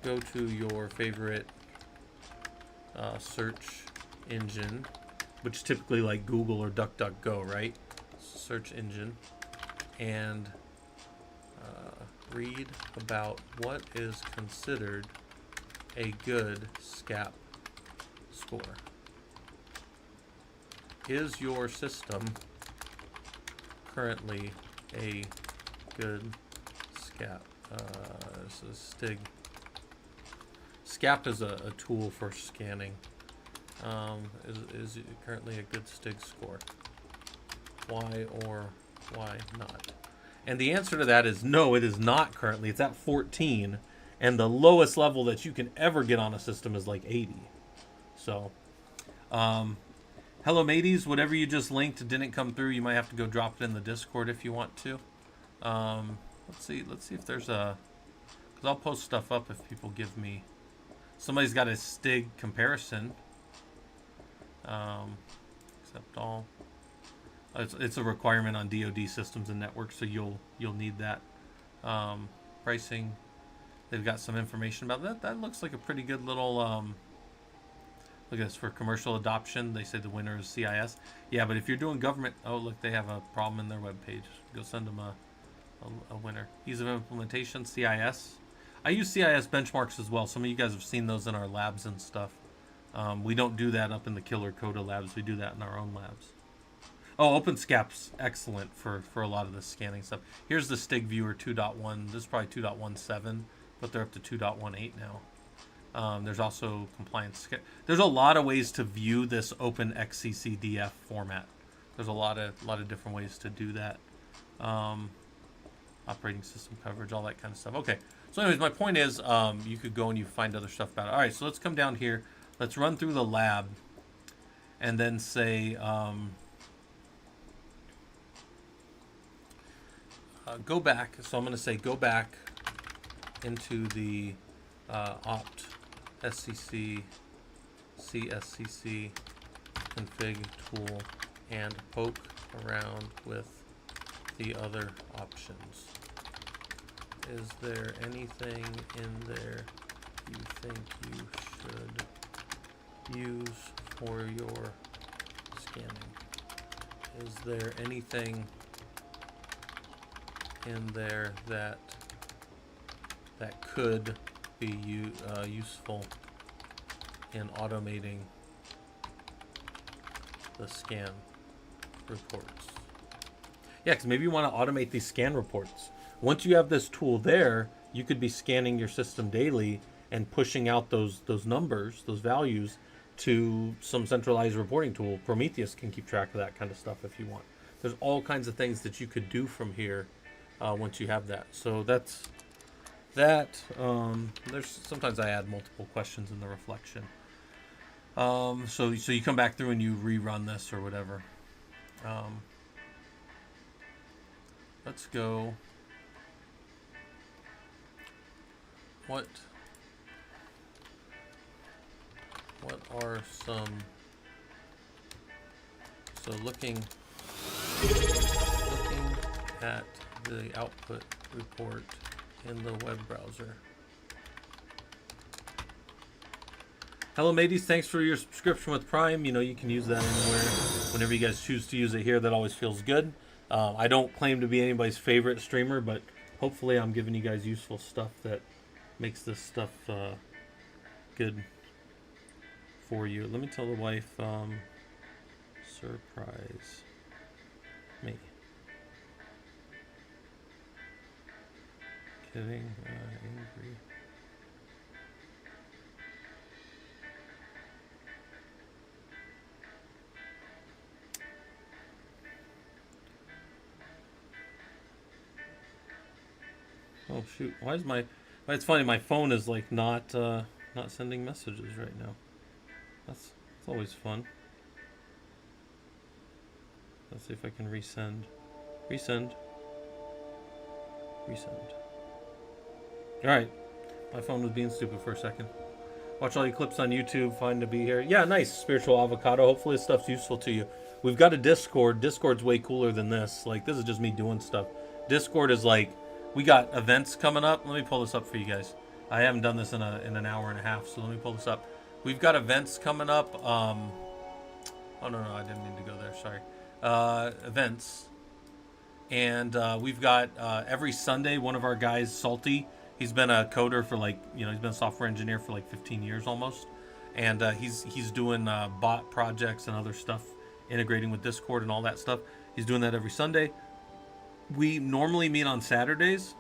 to your favorite search engine which is typically like Google or DuckDuckGo, right? Search engine, and read about what is considered a good SCAP score. Is your system currently a good SCAP? This is STIG. SCAP is a tool for scanning. Is it currently a good STIG score? Why or why not? And the answer to that is no, it is not currently. It's at 14, and the lowest level that you can ever get on a system is like 80. So, hello mateys, whatever you just linked didn't come through. You might have to go drop it in the Discord if you want to. Let's see if there's a, because I'll post stuff up if people give me, somebody's got a STIG comparison. Accept all. It's a requirement on DoD systems and networks, so you'll need that. Pricing, they've got some information about that. That looks like a pretty good little. Look at this, for commercial adoption. They say the winner is CIS. Yeah, but if you're doing government, oh look, they have a problem in their webpage. Go send them a winner. Ease of implementation, CIS. I use CIS benchmarks as well. Some of you guys have seen those in our labs and stuff. We don't do that up in the killercoda labs. We do that in our own labs. Oh, OpenSCAP's excellent for a lot of the scanning stuff. Here's the STIG Viewer 2.1. This is probably 2.17, but they're up to 2.18 now. There's also compliance. There's a lot of ways to view this OpenXCCDF format. There's a lot of different ways to do that. Operating system coverage, all that kind of stuff. Okay. So anyways, my point is you could go and you find other stuff about it. All right, so let's come down here. Let's run through the lab and then say go back. So I'm going to say go back into the opt SCC CSCC config tool and poke around with the other options. Is there anything in there you think you should use for your scanning? Is there anything in there that could be useful in automating the scan reports? Yeah, because maybe you want to automate these scan reports. Once you have this tool there, you could be scanning your system daily and pushing out those numbers, those values, to some centralized reporting tool. Prometheus can keep track of that kind of stuff if you want. There's all kinds of things that you could do from here once you have that. So that's that. There's sometimes I add multiple questions in the reflection. So you come back through and you rerun this or whatever. Let's go. What are some, so looking at the output report in the web browser. Hello mateys, thanks for your subscription with Prime. You know, you can use that anywhere. Whenever you guys choose to use it here, that always feels good. I don't claim to be anybody's favorite streamer, but hopefully I'm giving you guys useful stuff that makes this stuff good for you. Let me tell the wife, surprise me. Kidding, angry. Oh shoot! Why is my? It's funny. My phone is like not sending messages right now. That's always fun. Let's see if I can resend. Resend. All right. My phone was being stupid for a second. Watch all your clips on YouTube. Fine to be here. Yeah, nice. Spiritual avocado. Hopefully this stuff's useful to you. We've got a Discord. Discord's way cooler than this. Like, this is just me doing stuff. Discord is like, we got events coming up. Let me pull this up for you guys. I haven't done this in an hour and a half, so let me pull this up. We've got events coming up Oh no, I didn't mean to go there. Sorry. Events, and we've got every Sunday one of our guys, Salty. He's been a coder for like he's been a software engineer for like 15 years almost, and he's doing bot projects and other stuff, integrating with Discord and all that stuff. He's doing that every Sunday. We normally meet on Saturdays,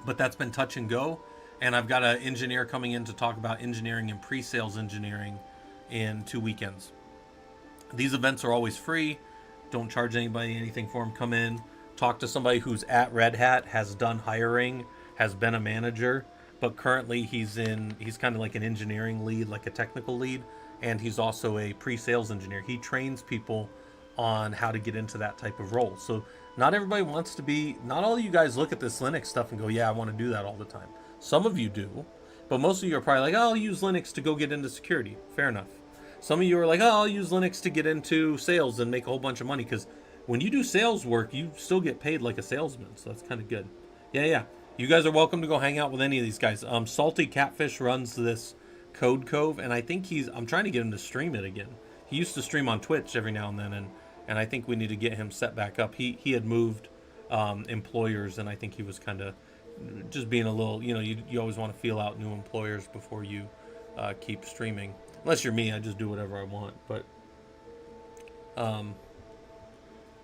but that's been touch and go. And I've got an engineer coming in to talk about engineering and pre-sales engineering in 2 weekends. These events are always free. Don't charge anybody anything for them. Come in, talk to somebody who's at Red Hat, has done hiring, has been a manager, but currently he's kind of like an engineering lead, like a technical lead, and he's also a pre-sales engineer. He trains people on how to get into that type of role. So not everybody wants to be, not all of you guys look at this Linux stuff and go, yeah, I want to do that all the time. Some of you do, but most of you are probably like, oh, I'll use Linux to go get into security. Fair enough. Some of you are like, oh, I'll use Linux to get into sales and make a whole bunch of money, because when you do sales work, you still get paid like a salesman, so that's kind of good. Yeah. You guys are welcome to go hang out with any of these guys. Salty Catfish runs this Code Cove, and I think I'm trying to get him to stream it again. He used to stream on Twitch every now and then, and I think we need to get him set back up. He had moved employers, and I think he was kind of just being a little, you always want to feel out new employers before you keep streaming. Unless you're me, I just do whatever I want. But let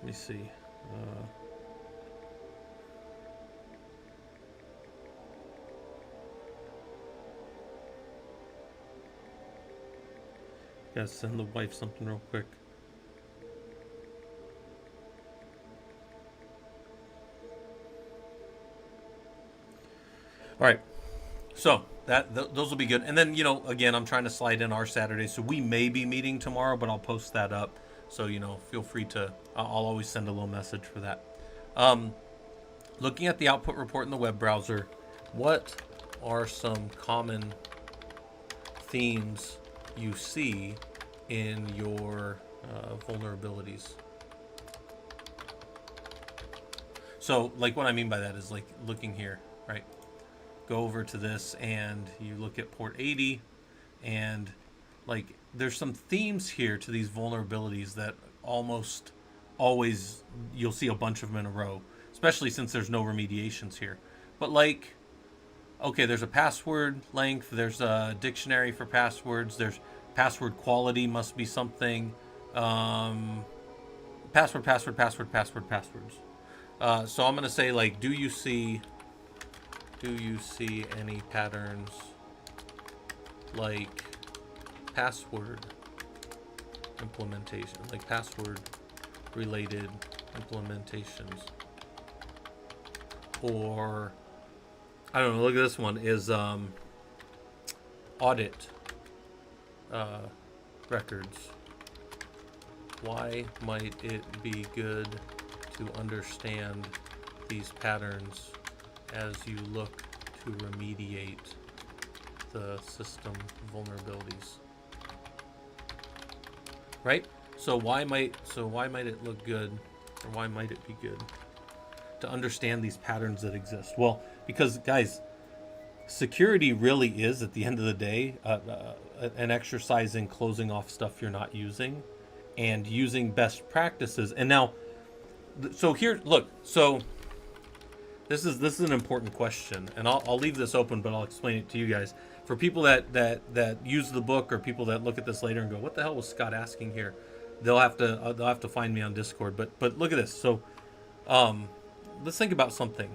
me see. Gotta send the wife something real quick. All right. So those will be good. And then, again, I'm trying to slide in our Saturday, so we may be meeting tomorrow, but I'll post that up. So, feel free to, I'll always send a little message for that. Looking at the output report in the web browser, what are some common themes you see in your vulnerabilities? So, like, what I mean by that is, like, looking here, right? Go over to this and you look at port 80, and like there's some themes here to these vulnerabilities that almost always you'll see a bunch of them in a row, especially since there's no remediations here. But like, okay, there's a password length, there's a dictionary for passwords, there's password quality must be something, passwords. So I'm gonna say, like, do you see any patterns like password implementation, like password related implementations? Or I don't know, look at this one, is audit records. Why might it be good to understand these patterns as you look to remediate the system vulnerabilities? Right? So why might it look good, or why might it be good to understand these patterns that exist? Well, because guys, security really is, at the end of the day, an exercise in closing off stuff you're not using and using best practices. And now, so here, look, so this is an important question, and I'll leave this open, but I'll explain it to you guys. For people that use the book, or people that look at this later and go, "What the hell was Scott asking here?" They'll have to find me on Discord. But look at this. So, let's think about something.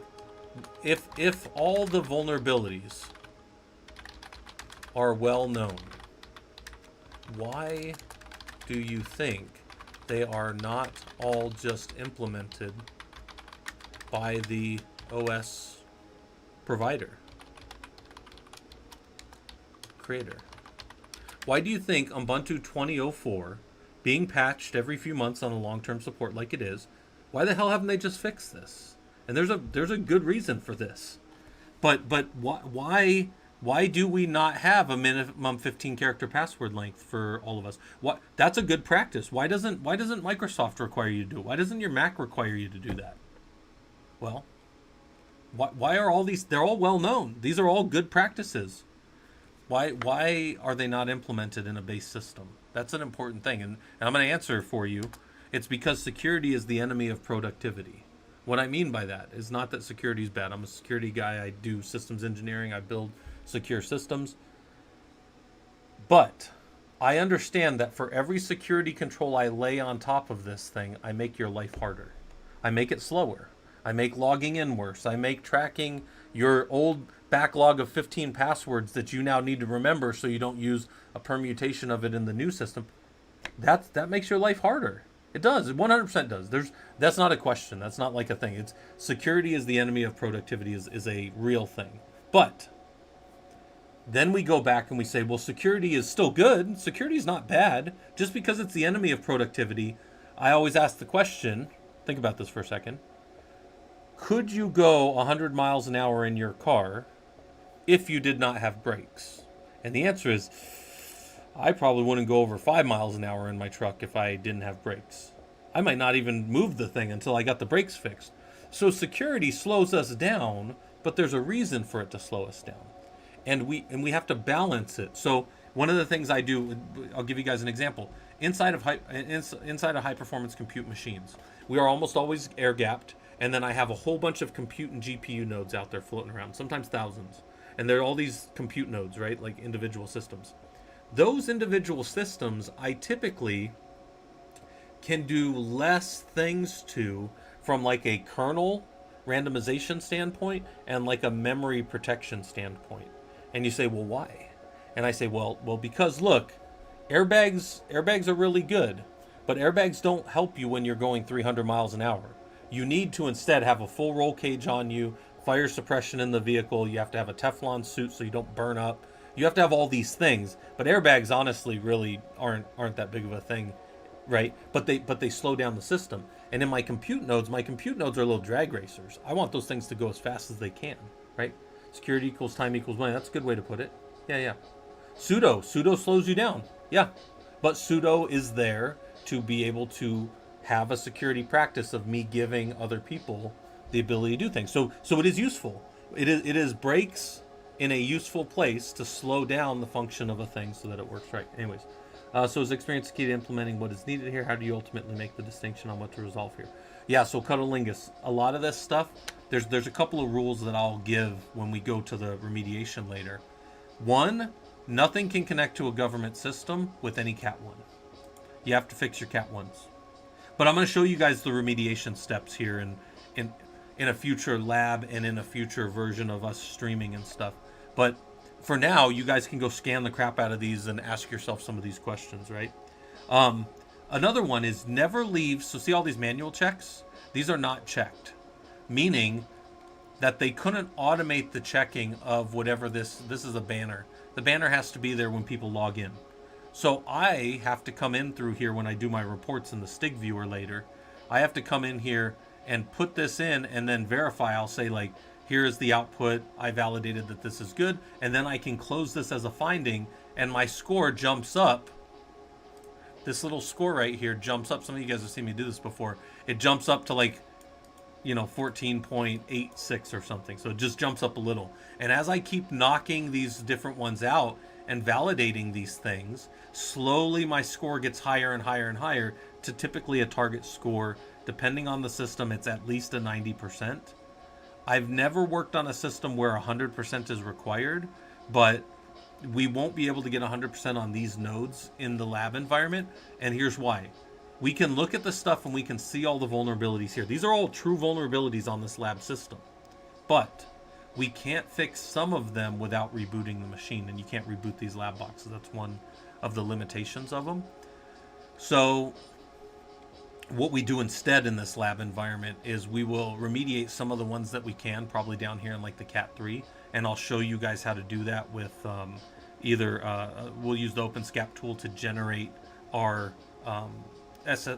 If all the vulnerabilities are well known, why do you think they are not all just implemented by the OS provider, creator? Why do you think Ubuntu 2004 being patched every few months on a long-term support like it is, why the hell haven't they just fixed this? And there's a good reason for this. But why do we not have a minimum 15 character password length for all of us? That's a good practice. Why doesn't Microsoft require you to do it? Why doesn't your Mac require you to do that? Well, why are all these, they're all well known. These are all good practices. Why are they not implemented in a base system? That's an important thing, and I'm going to answer for you. It's because security is the enemy of productivity. What I mean by that is not that security is bad. I'm a security guy. I do systems engineering. I build secure systems. But I understand that for every security control I lay on top of this thing, I make your life harder. I make it slower. I make logging in worse. I make tracking your old backlog of 15 passwords that you now need to remember so you don't use a permutation of it in the new system. That makes your life harder. It does. It 100% does. That's not a question. That's not like a thing. It's security is the enemy of productivity is a real thing. But then we go back and we say, well, security is still good. Security is not bad. Just because it's the enemy of productivity, I always ask the question, think about this for a second. Could you go 100 miles an hour in your car if you did not have brakes? And the answer is, I probably wouldn't go over 5 miles an hour in my truck if I didn't have brakes. I might not even move the thing until I got the brakes fixed. So security slows us down, but there's a reason for it to slow us down. And we have to balance it. So one of the things I do, I'll give you guys an example. Inside of high performance compute machines, we are almost always air gapped, and then I have a whole bunch of compute and GPU nodes out there floating around, sometimes thousands. And there are all these compute nodes, right? Like individual systems. Those individual systems, I typically can do less things to from like a kernel randomization standpoint and like a memory protection standpoint. And you say, well, why? And I say, well, because look, airbags are really good, but airbags don't help you when you're going 300 miles an hour. You need to instead have a full roll cage on you, fire suppression in the vehicle. You have to have a Teflon suit so you don't burn up. You have to have all these things, but airbags honestly really aren't that big of a thing, right? But they slow down the system. And in my compute nodes are little drag racers. I want those things to go as fast as they can, right? Security equals time equals money. That's a good way to put it. Yeah. Pseudo slows you down. Yeah. But pseudo is there to be able to have a security practice of me giving other people the ability to do things. So it is useful. It is breaks in a useful place to slow down the function of a thing so that it works right. Anyways, so is experience key to implementing what is needed here? How do you ultimately make the distinction on what to resolve here? Yeah, so Cuddlingus, a lot of this stuff, there's a couple of rules that I'll give when we go to the remediation later. One, nothing can connect to a government system with any Cat 1. You have to fix your Cat 1s. But I'm going to show you guys the remediation steps here in a future lab and in a future version of us streaming and stuff. But for now, you guys can go scan the crap out of these and ask yourself some of these questions, right? Another one is never leave. So see all these manual checks? These are not checked, meaning that they couldn't automate the checking of whatever this is a banner. The banner has to be there when people log in. So I have to come in through here when I do my reports in the Stig viewer later. I have to come in here and put this in and then verify. I'll say like, here is the output. I validated that this is good. And then I can close this as a finding and my score jumps up. This little score right here jumps up. Some of you guys have seen me do this before. It jumps up to like, 14.86 or something. So it just jumps up a little. And as I keep knocking these different ones out and validating these things, slowly my score gets higher and higher and higher to typically a target score. Depending on the system, it's at least a 90%. I've never worked on a system where 100% is required, but we won't be able to get 100% on these nodes in the lab environment. And here's why. We can look at the stuff and we can see all the vulnerabilities here. These are all true vulnerabilities on this lab system. But we can't fix some of them without rebooting the machine. And you can't reboot these lab boxes. That's one of the limitations of them. So what we do instead in this lab environment is we will remediate some of the ones that we can, probably down here in like the Cat 3. And I'll show you guys how to do that with we'll use the OpenSCAP tool to generate our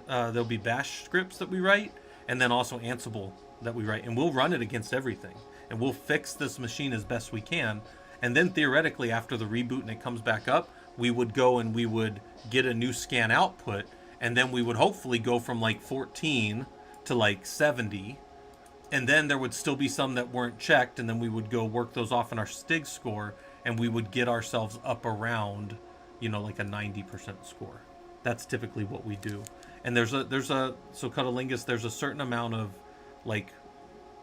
there'll be bash scripts that we write, and then also Ansible that we write, and we'll run it against everything, and we'll fix this machine as best we can. And then theoretically, after the reboot and it comes back up, we would go and we would get a new scan output, and then we would hopefully go from like 14 to like 70, and then there would still be some that weren't checked, and then we would go work those off in our Stig score and we would get ourselves up around, like a 90% score. That's typically what we do. And so Cutalingus, there's a certain amount of like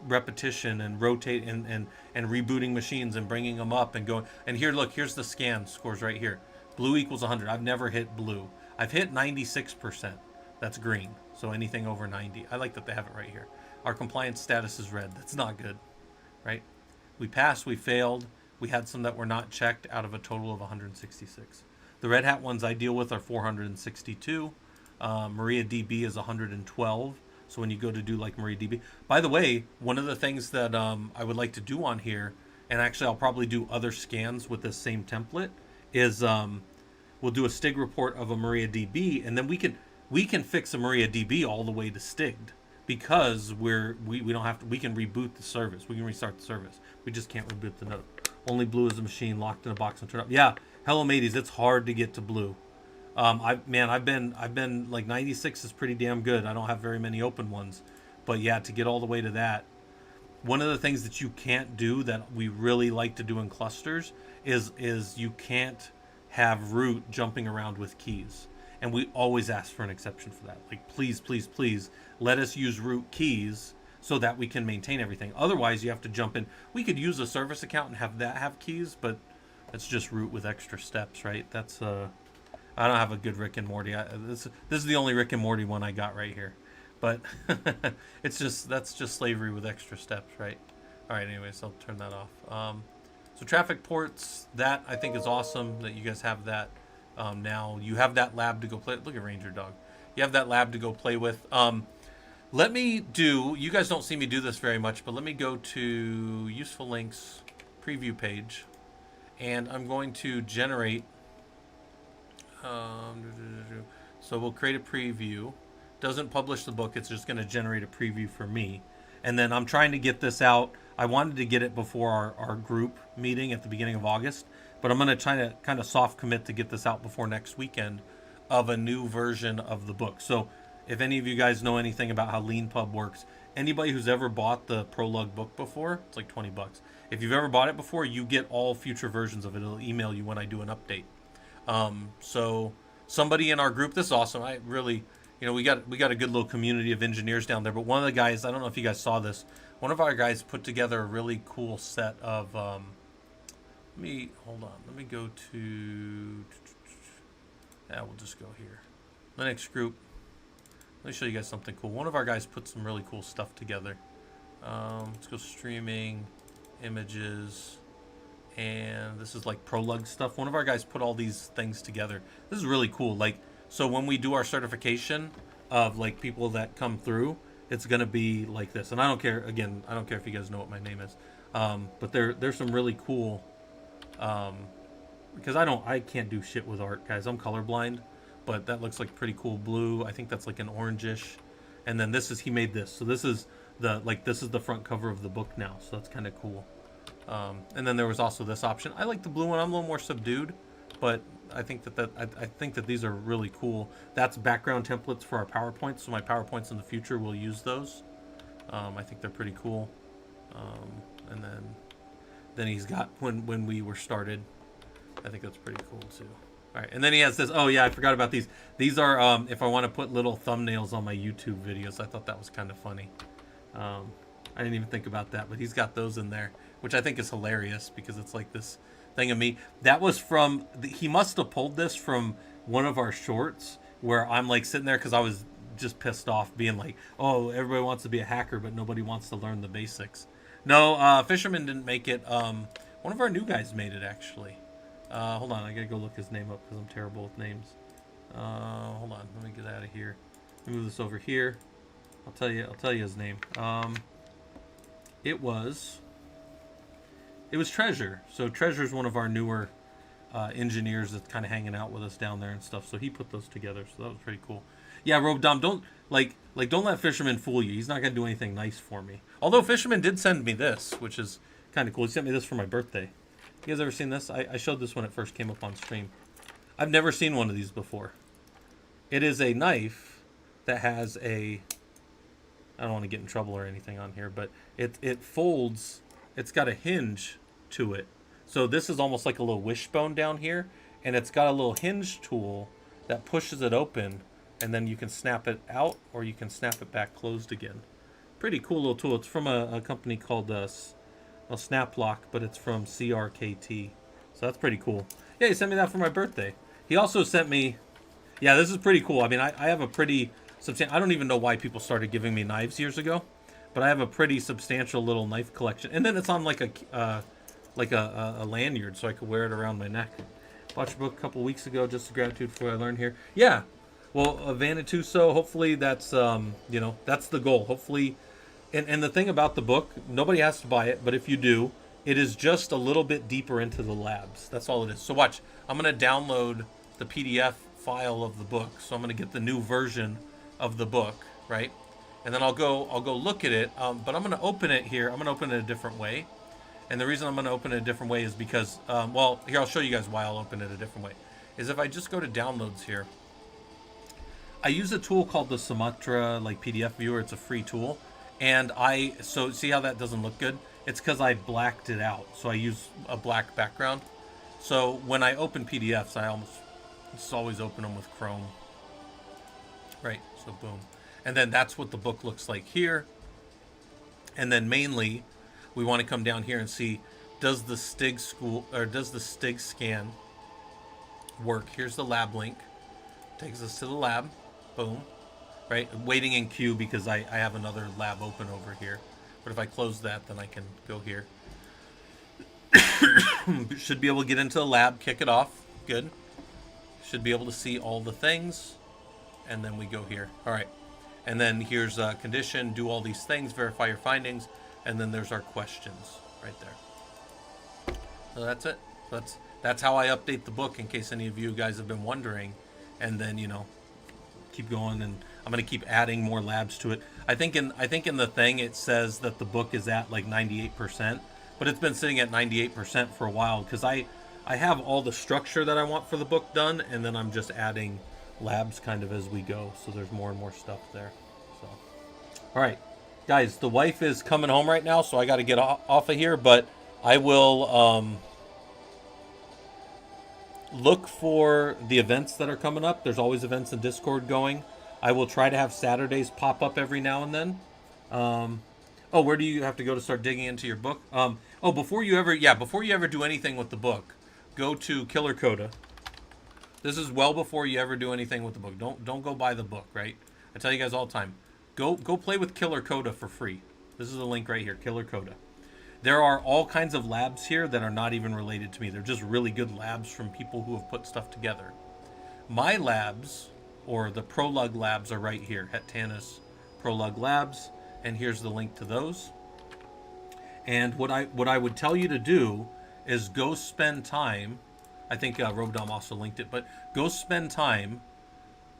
repetition and rotate and rebooting machines and bringing them up and going. And here, look, here's the scan scores right here. Blue equals 100. I've never hit blue. I've hit 96%. That's green. So anything over 90. I like that they have it right here. Our compliance status is red. That's not good, right? We passed, we failed. We had some that were not checked out of a total of 166. The red hat ones I deal with are 462. MariaDB is 112. So when you go to do like MariaDB, by the way, one of the things that I would like to do on here, and actually I'll probably do other scans with this same template, is we'll do a STIG report of a MariaDB, and then we can fix a MariaDB all the way to STIGged, because we don't have to. We can reboot the service. We can restart the service. We just can't reboot the node. Only blue is a machine locked in a box and turned up. Yeah, hello mateys. It's hard to get to blue. I've been like 96 is pretty damn good. I don't have very many open ones, but yeah, to get all the way to that. One of the things that you can't do that we really like to do in clusters is you can't have root jumping around with keys. And we always ask for an exception for that. Like, please, please, please let us use root keys so that we can maintain everything. Otherwise, you have to jump in. We could use a service account and have that have keys, but it's just root with extra steps, right? That's I don't have a good Rick and Morty. This is the only Rick and Morty one I got right here, but that's just slavery with extra steps, right? All right. Anyways, I'll turn that off. So traffic ports, that I think is awesome that you guys have that now. You have that lab to go play. Look at Ranger Dog. You have that lab to go play with. Let me do. You guys don't see me do this very much, but let me go to useful links preview page, and I'm going to generate. So we'll create a preview. Doesn't publish the book. It's just going to generate a preview for me. And then I'm trying to get this out. I wanted to get it before our group meeting at the beginning of August, but I'm going to try to kind of soft commit to get this out before next weekend of a new version of the book. So if any of you guys know anything about how LeanPub works, anybody who's ever bought the Prologue book before, it's like $20. If you've ever bought it before, you get all future versions of it. It'll email you when I do an update. So somebody in our group, this is awesome. I really, we got a good little community of engineers down there, but one of the guys, I don't know if you guys saw this, one of our guys put together a really cool set of, let me go to, we'll just go here. Linux group. Let me show you guys something cool. One of our guys put some really cool stuff together. Let's go streaming, images, and this is like Prologue stuff. One of our guys put all these things together. This is really cool. Like, so when we do our certification of like people that come through, it's gonna be like this. And I don't care. Again, I don't care if you guys know what my name is. But there's some really cool. Because I can't do shit with art, guys. I'm colorblind, but that looks like pretty cool blue. I think that's like an orangish. And then he made this. So this is the front cover of the book now. So that's kind of cool. And then there was also this option. I like the blue one. I'm a little more subdued, but I think that these are really cool. That's background templates for our PowerPoints. So my PowerPoints in the future will use those. I think they're pretty cool. And then he's got when we were started. I think that's pretty cool too. All right, and then he has this. Oh yeah, I forgot about these. These are if I want to put little thumbnails on my YouTube videos. I thought that was kind of funny. I didn't even think about that, but he's got those in there, which I think is hilarious because it's like this thing of me. That was from, he must have pulled this from one of our shorts where I'm like sitting there because I was just pissed off being like, oh, everybody wants to be a hacker, but nobody wants to learn the basics. No, Fisherman didn't make it. One of our new guys made it actually. Hold on, I gotta go look his name up because I'm terrible with names. Hold on, let me get out of here. Let me move this over here. I'll tell you his name. It was Treasure. So Treasure's one of our newer engineers that's kind of hanging out with us down there and stuff. So he put those together. So that was pretty cool. Yeah, Rob Dom, don't let Fisherman fool you. He's not gonna do anything nice for me. Although Fisherman did send me this, which is kind of cool. He sent me this for my birthday. You guys ever seen this? I showed this when it first came up on stream. I've never seen one of these before. It is a knife that has a, I don't want to get in trouble or anything on here, but it folds. It's got a hinge to it. So this is almost like a little wishbone down here, and it's got a little hinge tool that pushes it open, and then you can snap it out or you can snap it back closed again. Pretty cool little tool. It's from a company called Snap Lock, but it's from CRKT. So that's pretty cool. Yeah, he sent me that for my birthday. He also sent me, yeah, this is pretty cool. I mean, I have a pretty substantial, I don't even know why people started giving me knives years ago, but I have a pretty substantial little knife collection. And then it's on like a lanyard, so I could wear it around my neck. Bought your book a couple weeks ago, just a gratitude for what I learned here. Yeah, well, Vanituso, hopefully that's, that's the goal. Hopefully, and the thing about the book, nobody has to buy it, but if you do, it is just a little bit deeper into the labs. That's all it is. So watch, I'm going to download the PDF file of the book. So I'm going to get the new version of the book, right? And then I'll go look at it, but I'm going to open it here. I'm going to open it a different way. And the reason I'm going to open it a different way is because, well, here, I'll show you guys why I'll open it a different way. Is if I just go to downloads here, I use a tool called the Sumatra PDF viewer. It's a free tool. And so see how that doesn't look good? It's because I blacked it out. So I use a black background. So when I open PDFs, I just always open them with Chrome. Right, so boom. And then that's what the book looks like here. And then mainly, we want to come down here and see, does the Stig scan work? Here's the lab link. Takes us to the lab. Boom. Right, waiting in queue because I have another lab open over here. But if I close that, then I can go here. Should be able to get into the lab, kick it off. Good. Should be able to see all the things. And then we go here. All right. And then here's a condition, do all these things, verify your findings. And then there's our questions right there. So that's it. That's how I update the book in case any of you guys have been wondering. And then, keep going, and I'm going to keep adding more labs to it. I think in the thing it says that the book is at like 98%, but it's been sitting at 98% for a while because I have all the structure that I want for the book done, and then I'm just adding labs kind of as we go. So there's more and more stuff there. So, all right, guys, the wife is coming home right now, so I got to get off of here, but I will look for the events that are coming up. There's always events in Discord going. I will try to have Saturdays pop up every now and then. Where do you have to go to start digging into your book? Before you ever do anything with the book, go to killercoda. This is well before you ever do anything with the book. Don't go buy the book, right? I tell you guys all the time. Go play with killercoda for free. This is the link right here, killercoda. There are all kinds of labs here that are not even related to me. They're just really good labs from people who have put stuff together. My labs, or the Prolug labs, are right here. Hetanis Prolug labs. And here's the link to those. And what I would tell you to do is go spend time. I think Robdom also linked it, but go spend time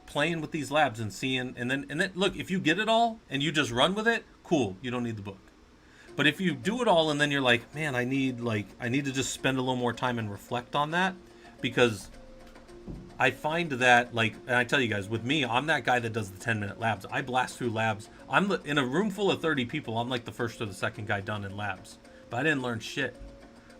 playing with these labs and seeing. And then look, if you get it all and you just run with it, cool. You don't need the book. But if you do it all and then you're like, man, I need to just spend a little more time and reflect on that, because I find that, and I tell you guys, with me, I'm that guy that does the 10-minute labs. I blast through labs. In a room full of 30 people, I'm like the first or the second guy done in labs. But I didn't learn shit.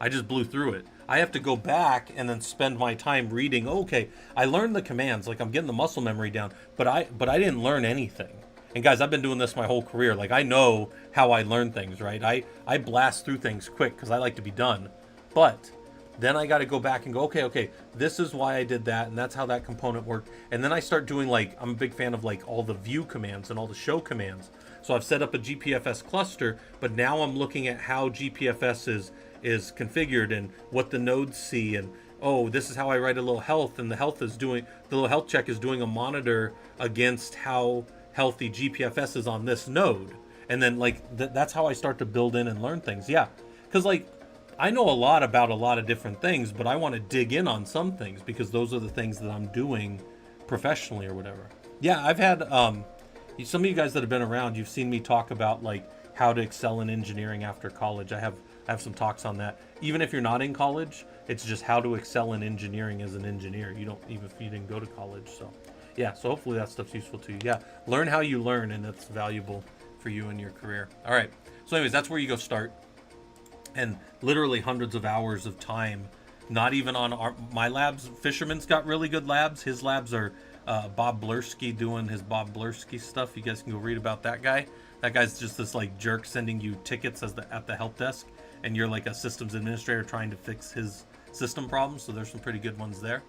I just blew through it. I have to go back and then spend my time reading. Okay, I learned the commands, I'm getting the muscle memory down, but I didn't learn anything. And guys, I've been doing this my whole career. I know how I learn things, right? I blast through things quick because I like to be done. But then I got to go back and go, okay, this is why I did that, and that's how that component worked. And then I start doing, I'm a big fan of, all the view commands and all the show commands. So I've set up a GPFS cluster, but now I'm looking at how GPFS is configured and what the nodes see, and this is how I write a little health, and the little health check is doing a monitor against how healthy GPFS is on this node. And then that's how I start to build in and learn things. Yeah, because I know a lot about a lot of different things, but I want to dig in on some things because those are the things that I'm doing professionally or whatever. Yeah, I've had some of you guys that have been around, you've seen me talk about how to excel in engineering after college. I have some talks on that. Even if you're not in college, it's just how to excel in engineering as an engineer. You don't, even if you didn't go to college. So yeah, so hopefully that stuff's useful to you. Yeah, learn how you learn, and that's valuable for you in your career. All right, so anyways, that's where you go start. and literally hundreds of hours of time. Not even on my labs. Fisherman's got really good labs. His labs are Bob Blursky doing his Bob Blursky stuff. You guys can go read about that guy. That guy's just this like jerk sending you tickets at the help desk, and you're like a systems administrator trying to fix his system problems. So there's some pretty good ones there.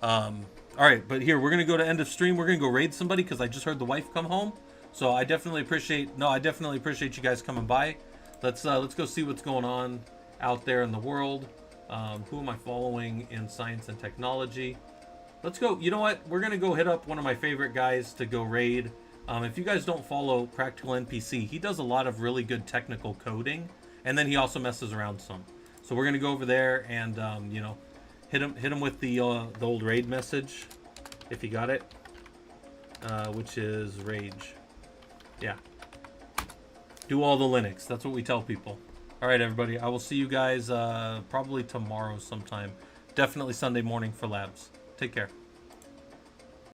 All right, but here we're gonna go to end of stream. We're gonna go raid somebody because I just heard the wife come home. So I definitely appreciate you guys coming by. Let's go see what's going on out there in the world. Who am I following in science and technology? Let's go. You know what? We're gonna go hit up one of my favorite guys to go raid. If you guys don't follow Practical NPC, he does a lot of really good technical coding, and then he also messes around some. So we're gonna go over there and hit him with the old raid message, if you got it, which is rage. Yeah. Do all the Linux. That's what we tell people. All right, everybody. I will see you guys probably tomorrow sometime. Definitely Sunday morning for labs. Take care.